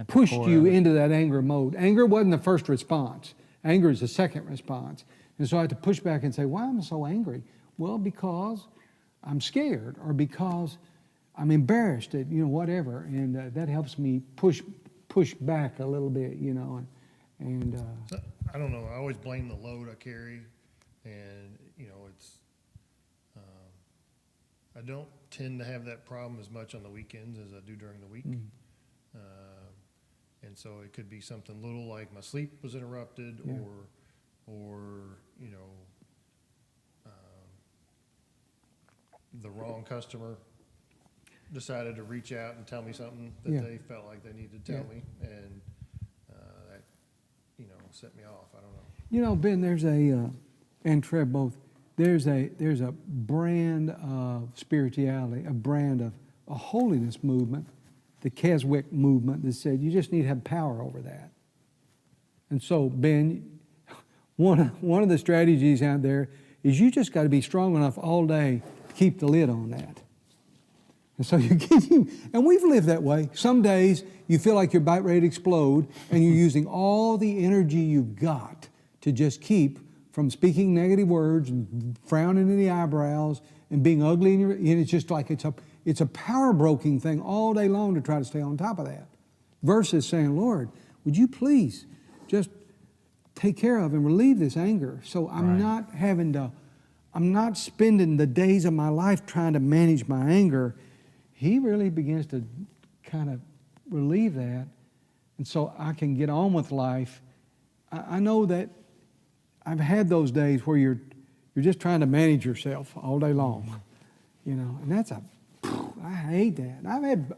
pushed you into that anger mode. Anger wasn't the first response. Anger is the second response. And so I had to push back and say, why am I so angry? Well, because I'm scared, or because I'm embarrassed at, whatever. And that helps me push back a little bit, So, I don't know. I always blame the load I carry, and it's. I don't tend to have that problem as much on the weekends as I do during the week, and so it could be something little like my sleep was interrupted, or the wrong customer decided to reach out and tell me something that they felt like they needed to tell me, and that set me off. I don't know. Ben, there's and Trev both, there's a brand of spirituality, a brand of a holiness movement, the Keswick movement, that said you just need to have power over that. And so, Ben, one of the strategies out there is you just got to be strong enough all day to keep the lid on that. And so and we've lived that way. Some days you feel like you're about ready to explode, and you're using all the energy you've got to just keep from speaking negative words and frowning in the eyebrows and being ugly, and it's just like it's a power-broking thing all day long to try to stay on top of that. Versus saying, Lord, would you please just take care of and relieve this anger, so I'm not spending the days of my life trying to manage my anger. He really begins to kind of relieve that, and so I can get on with life. I know that I've had those days where you're just trying to manage yourself all day long, and I hate that. I've had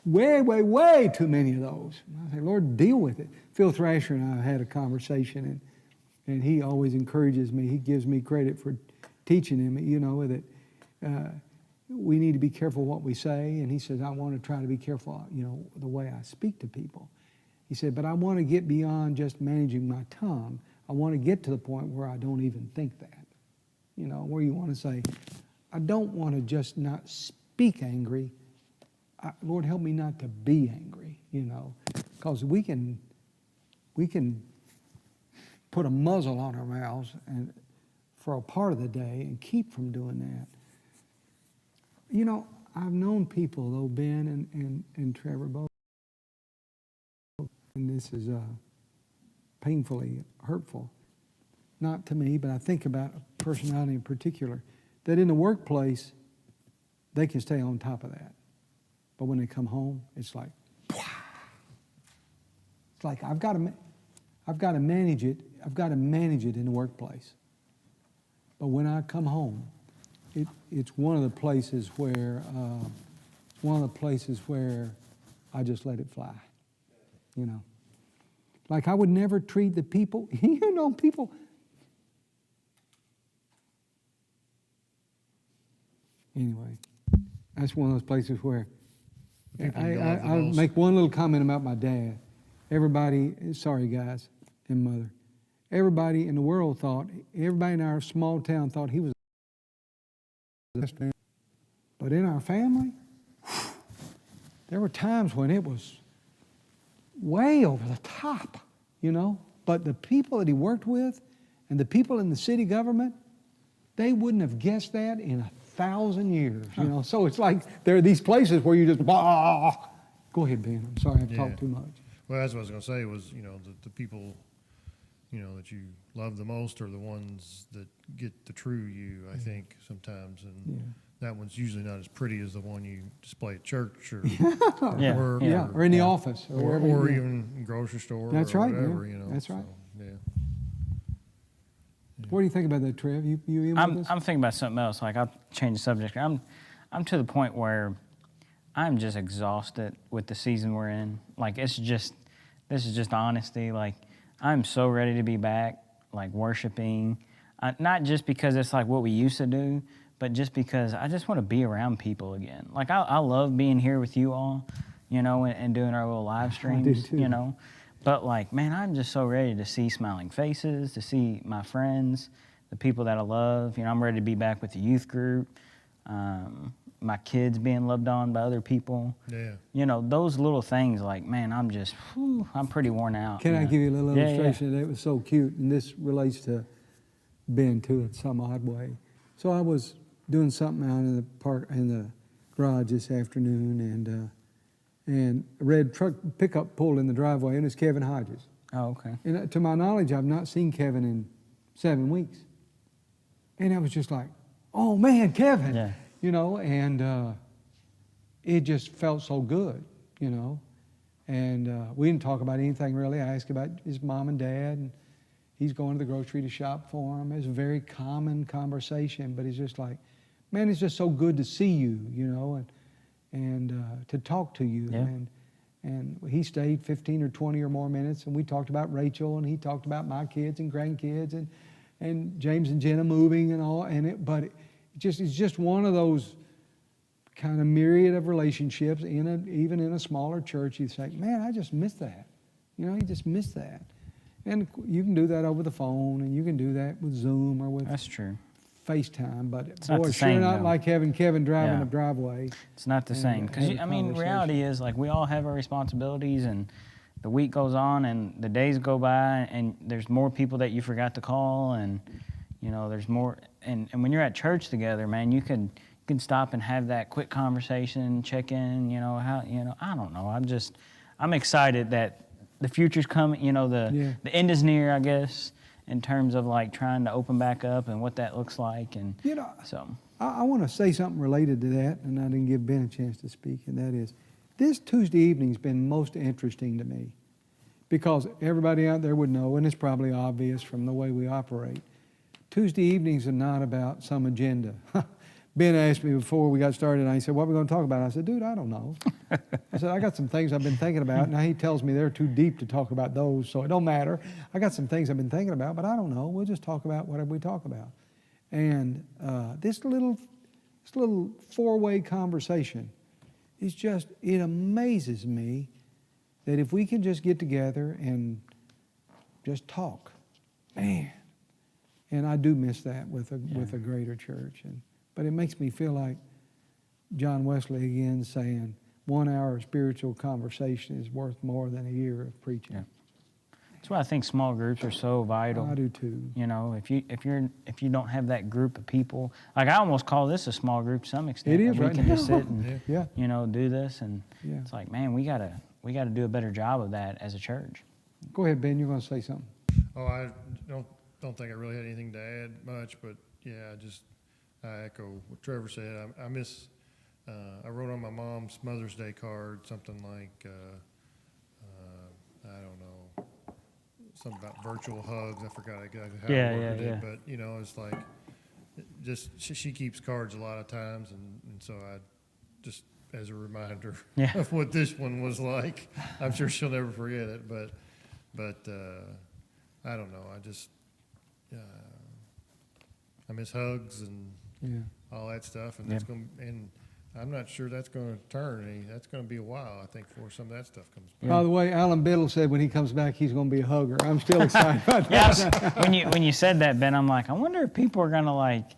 way too many of those. I say, Lord, deal with it. Phil Thrasher and I had a conversation, and he always encourages me. He gives me credit for teaching him, that we need to be careful what we say. And he says, I want to try to be careful, the way I speak to people. He said, but I want to get beyond just managing my tongue. I want to get to the point where I don't even think that, where you want to say, I don't want to just not speak angry. Lord, help me not to be angry, because we can put a muzzle on our mouths and for a part of the day and keep from doing that. I've known people, though, Ben and Trevor both, and this is painfully hurtful, not to me, but I think about a personality in particular, that in the workplace, they can stay on top of that. But when they come home, it's like, it's like I've got to manage it. I've got to manage it in the workplace. But when I come home, it's one of the places where I just let it fly. Like I would never treat the people. People. Anyway, that's one of those places where I'll make one little comment about my dad. Everybody, sorry guys and mother, everybody in the world everybody in our small town thought he was the best man. But in our family, there were times when it was way over the top, But the people that he worked with and the people in the city government, they wouldn't have guessed that in 1,000 years, So it's like there are these places where you just, bah. Go ahead, Ben. I'm sorry I've talked too much. Well, that's what I was going to say was, the people, that you love the most are the ones that get the true you, I think, sometimes. And that one's usually not as pretty as the one you display at church or work. Or in the office. Or even in grocery store. That's or right. whatever, That's right. So, What do you think about that, Trev? You in with this? I'm thinking about something else. Like, I'll change the subject. I'm to the point where I'm just exhausted with the season we're in. Like, this is just honesty. Like, I'm so ready to be back, like, worshiping. Not just because it's like what we used to do, but just because I just want to be around people again. Like, I love being here with you all, and doing our little live streams, I do too. But like, man, I'm just so ready to see smiling faces, to see my friends, the people that I love. You know, I'm ready to be back with the youth group. My kids being loved on by other people. Yeah. You know, those little things, like, man, I'm pretty worn out. Can I give you a little Yeah, illustration? That was so cute, and this relates to Ben too in some odd way. So I was doing something out in the park in the garage this afternoon, and a red truck pickup pulled in the driveway, and it's Kevin Hodges. Oh, okay. And to my knowledge, I've not seen Kevin in 7 weeks. And I was just like, oh man, Kevin, Yeah. you know, and it just felt so good, you know. And we didn't talk about anything really. I asked about his mom and dad, and he's going to the grocery to shop for him. It's a very common conversation, but it's just like, man, it's just so good to see you, you know, and to talk to you. Yeah. And he stayed 15 or 20 or more minutes, and we talked about Rachel, and he talked about my kids and grandkids, and James and Jenna moving and all. But it's just one of those kind of myriad of relationships even in a smaller church. You say, man, I just miss that. You know, you just miss that. And you can do that over the phone, and you can do that with Zoom or with That's true. FaceTime. But It's not boy, the sure same, not though. like having Kevin driving Yeah. a driveway. It's not the And same. Because, have a I mean, conversation. reality is, like, we all have our responsibilities, and the week goes on, and the days go by, and there's more people that you forgot to call, and, you know, there's more. And when you're at church together, man, you can stop and have that quick conversation, check in, you know, I don't know. I'm excited that the future's coming, you know, the end is near, I guess, in terms of like trying to open back up and what that looks like. And You know, so I want to say something related to that, and I didn't give Ben a chance to speak, and that is, this Tuesday evening's been most interesting to me because everybody out there would know, and it's probably obvious from the way we operate, Tuesday evenings are not about some agenda. Ben asked me before we got started, and he said, what are we going to talk about? I said, dude, I don't know. I said, I got some things I've been thinking about. Now he tells me they're too deep to talk about those, so it don't matter. I got some things I've been thinking about, but I don't know. We'll just talk about whatever we talk about. And this little four-way conversation is just, it amazes me that if we can just get together and just talk, man. And I do miss that with a greater church. But it makes me feel like John Wesley again saying, 1 hour of spiritual conversation is worth more than a year of preaching. Yeah. That's why I think small groups are so vital. I do too. You know, if you don't have that group of people, like I almost call this a small group to some extent. It is we right can now. just sit and Yeah. you know, do this, and Yeah. it's like, man, we gotta do a better job of that as a church. Go ahead, Ben. You're going to say something. Oh, I don't think I really had anything to add much, but yeah, I echo what Trevor said. I miss. I wrote on my mom's Mother's Day card something like, I don't know, something about virtual hugs. I forgot exactly how I worded it, but you know, it's like, just she keeps cards a lot of times, and so I just as a reminder of what this one was like. I'm sure she'll never forget it, but I don't know. I miss hugs and all that stuff, and that's going. And I'm not sure that's going to turn. That's going to be a while, I think, before some of that stuff comes back. By the way, Alan Biddle said when he comes back, he's going to be a hugger. I'm still excited about that. Yes. when you said that, Ben, I'm like, I wonder if people are gonna like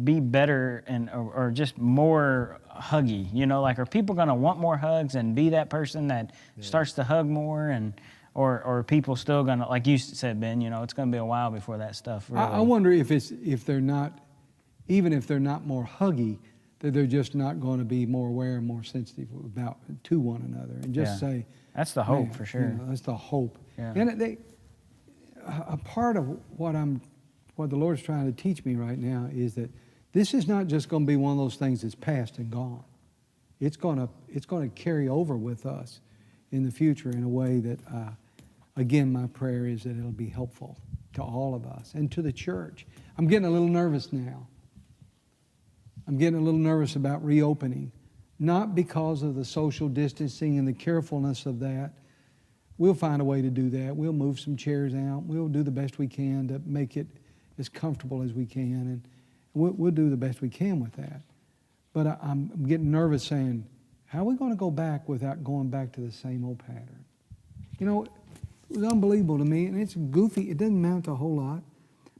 be better or just more huggy. You know, like, are people gonna want more hugs and be that person that starts to hug more, and or are people still gonna, like you said, Ben? You know, it's gonna be a while before that stuff. Really. I wonder if they're not, even if they're not more huggy, that they're just not going to be more aware and more sensitive to one another, and just say, that's the hope, man, for sure. You know, that's the hope. Yeah. And a part of what the Lord's trying to teach me right now is that this is not just going to be one of those things that's past and gone. It's going to carry over with us in the future in a way that, again, my prayer is that it'll be helpful to all of us and to the church. I'm getting a little nervous now. I'm getting a little nervous about reopening, not because of the social distancing and the carefulness of that. We'll find a way to do that. We'll move some chairs out. We'll do the best we can to make it as comfortable as we can, and we'll do the best we can with that. But I'm getting nervous saying, how are we going to go back without going back to the same old pattern? You know, was unbelievable to me, and it's goofy. It doesn't amount to a whole lot.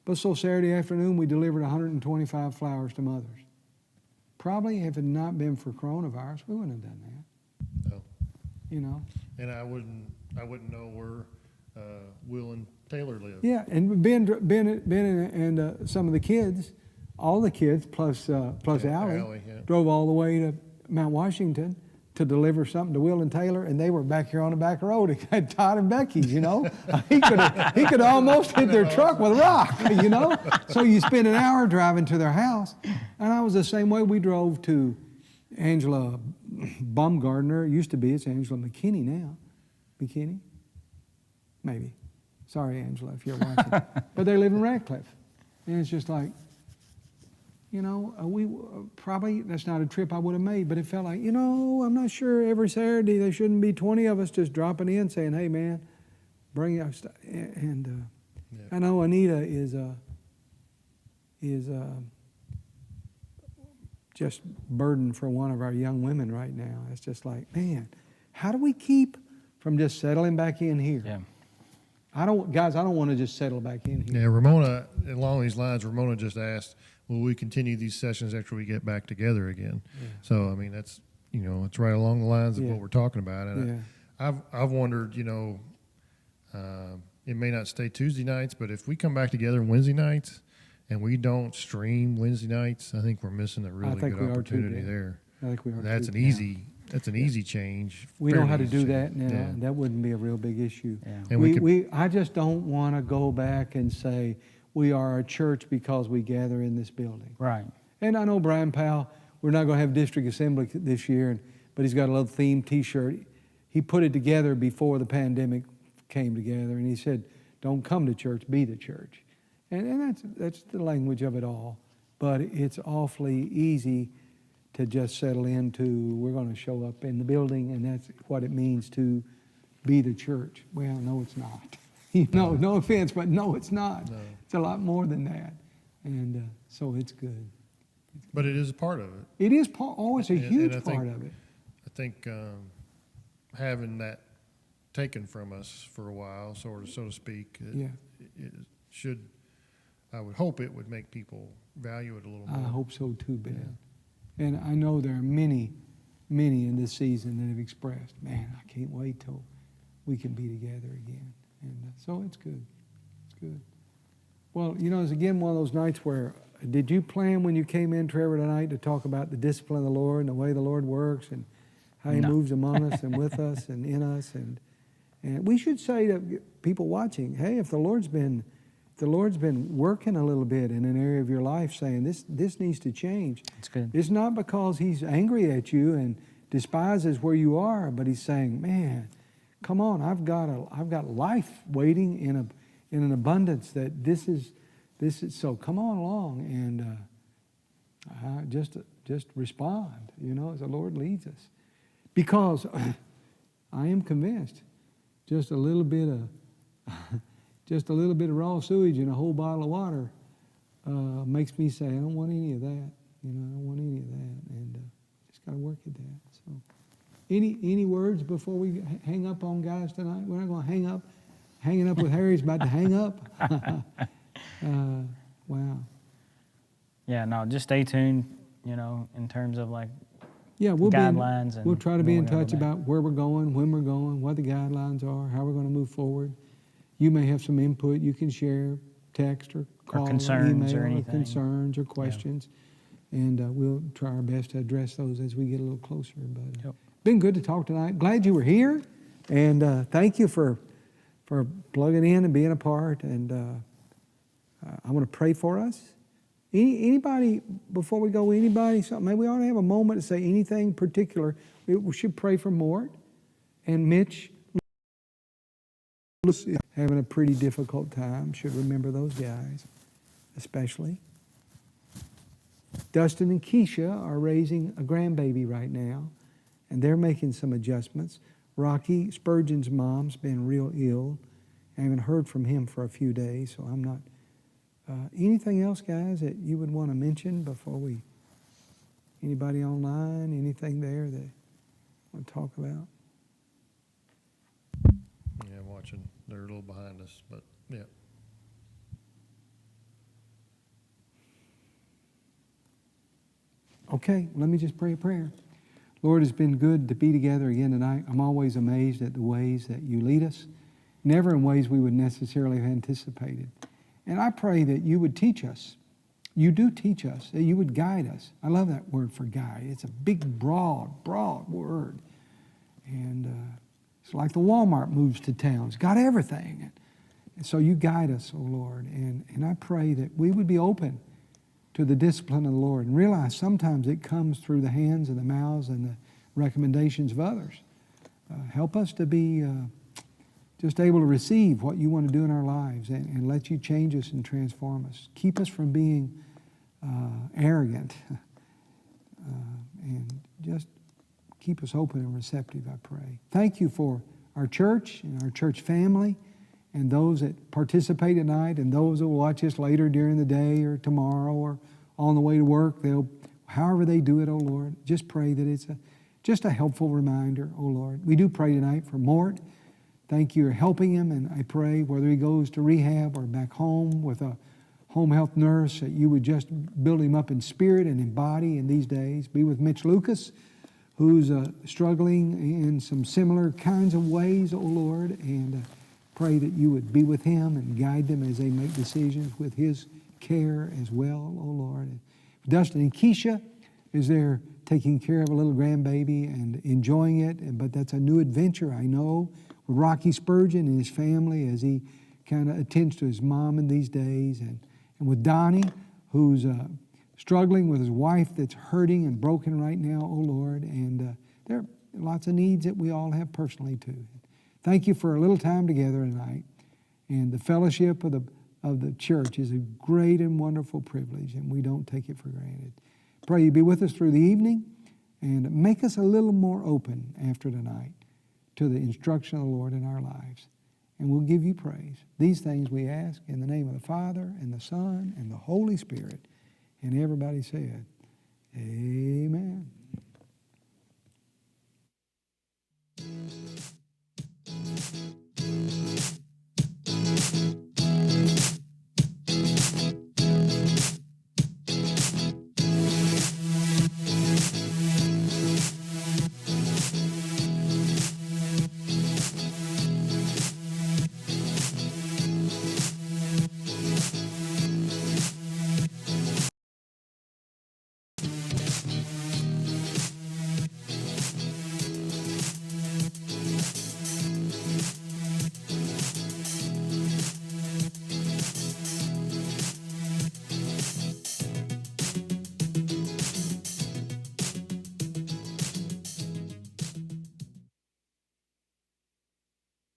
But so Saturday afternoon, we delivered 125 flowers to mothers. Probably if it had not been for coronavirus, we wouldn't have done that. No. You know. And I wouldn't know where Will and Taylor live. Yeah, and Ben and some of the kids, all the kids plus Allie, yeah. drove all the way to Mount Washington to deliver something to Will and Taylor, and they were back here on the back road at Todd and Becky's, you know. he could almost hit their truck with a rock, you know. So you spend an hour driving to their house. And I was the same way. We drove to Angela Baumgardner. It used to be. It's Angela McKinney now. McKinney? Maybe. Sorry, Angela, if you're watching. But they live in Radcliffe. And it's just like, you know, probably that's not a trip I would have made, but it felt like, you know, I'm not sure every Saturday there shouldn't be 20 of us just dropping in saying, hey, man, bring your stuff. And I know Anita is just burdened for one of our young women right now. It's just like, man, how do we keep from just settling back in here? Yeah. I don't want to just settle back in here. Yeah, Ramona, along these lines, Ramona just asked, will we continue these sessions after we get back together again? Yeah. So, I mean, that's, you know, it's right along the lines of what we're talking about. And I've wondered, you know, it may not stay Tuesday nights, but if we come back together Wednesday nights and we don't stream Wednesday nights, I think we're missing a really good opportunity there. I think we are. That's an easy change. We know how to do that now. Yeah. That wouldn't be a real big issue. Yeah. And I just don't want to go back and say we are a church because we gather in this building. Right. And I know Brian Powell, we're not going to have district assembly this year, but he's got a little themed T-shirt. He put it together before the pandemic came together, and he said, don't come to church, be the church. And that's the language of it all. But it's awfully easy to just settle into, we're going to show up in the building, and that's what it means to be the church. Well, no, it's not. You know, no offense, but no, it's not. No. It's a lot more than that. And so it's good. But it is a part of it. It is always a huge part of it. I think having that taken from us for a while, so to speak, it should, I would hope it would make people value it a little more. I hope so too, Ben. Yeah. And I know there are many in this season that have expressed, man, I can't wait till we can be together again. And so it's good. It's good. Well, you know, it's again one of those nights where, did you plan when you came in, Trevor, tonight to talk about the discipline of the Lord and the way the Lord works and how He moves among us and with us and in us? And we should say to people watching, hey, if the Lord's been working a little bit in an area of your life saying this needs to change. That's good. It's not because He's angry at you and despises where you are, but He's saying, man, come on, I've got life waiting in an abundance that this is so come on along and just respond, you know, as the Lord leads us. Because I am convinced just a little bit of raw sewage in a whole bottle of water makes me say, I don't want any of that. You know, I don't want any of that. And just got to work at that. So, any words before we hang up on guys tonight? We're not going to hang up. Hanging up with Harry's about to hang up. Wow. Yeah, no, just stay tuned, you know, in terms of like we'll guidelines. We'll try to be in touch about where we're going, when we're going, what the guidelines are, how we're going to move forward. You may have some input you can share, text or call or concerns or email or anything. or concerns or questions. Yeah. And we'll try our best to address those as we get a little closer. But been good to talk tonight. Glad you were here. And thank you for plugging in and being a part. And I want to pray for us. Anybody, before we go, something, maybe we ought to have a moment to say anything particular. We should pray for Mort and Mitch. Having a pretty difficult time. Should remember those guys, especially. Dustin and Keisha are raising a grandbaby right now, and they're making some adjustments. Rocky, Spurgeon's mom's been real ill. I haven't heard from him for a few days, so I'm not. Anything else, guys, that you would want to mention before we? Anybody online? Anything there that you want to talk about? Yeah, watching. They're a little behind us, but yeah. Okay, let me just pray a prayer. Lord, it's been good to be together again tonight. I'm always amazed at the ways that you lead us, never in ways we would necessarily have anticipated. And I pray that you would teach us. You do teach us, that you would guide us. I love that word for guide. It's a big, broad word. And it's like the Walmart moves to town. It's got everything. And so you guide us, oh Lord. And I pray that we would be open to the discipline of the Lord and realize sometimes it comes through the hands and the mouths and the recommendations of others. Help us to be just able to receive what you want to do in our lives and let you change us and transform us. Keep us from being arrogant and just keep us open and receptive, I pray. Thank you for our church and our church family and those that participate tonight and those that will watch us later during the day or tomorrow or on the way to work. However they do it, oh Lord, just pray that it's just a helpful reminder, oh Lord. We do pray tonight for Mort. Thank you for helping him, and I pray whether he goes to rehab or back home with a home health nurse, that you would just build him up in spirit and in body in these days. Be with Mitch Lucas, who's struggling in some similar kinds of ways, oh Lord, and pray that you would be with him and guide them as they make decisions with his care as well, oh Lord. Dustin and Keisha is there taking care of a little grandbaby and enjoying it, but that's a new adventure, I know, with Rocky Spurgeon and his family as he kind of attends to his mom in these days, and with Donnie, who's struggling with his wife that's hurting and broken right now, oh Lord, and there are lots of needs that we all have personally too. Thank you for a little time together tonight, and the fellowship of the church is a great and wonderful privilege, and we don't take it for granted. Pray you be with us through the evening and make us a little more open after tonight to the instruction of the Lord in our lives. And we'll give you praise. These things we ask in the name of the Father and the Son and the Holy Spirit. And everybody said, amen.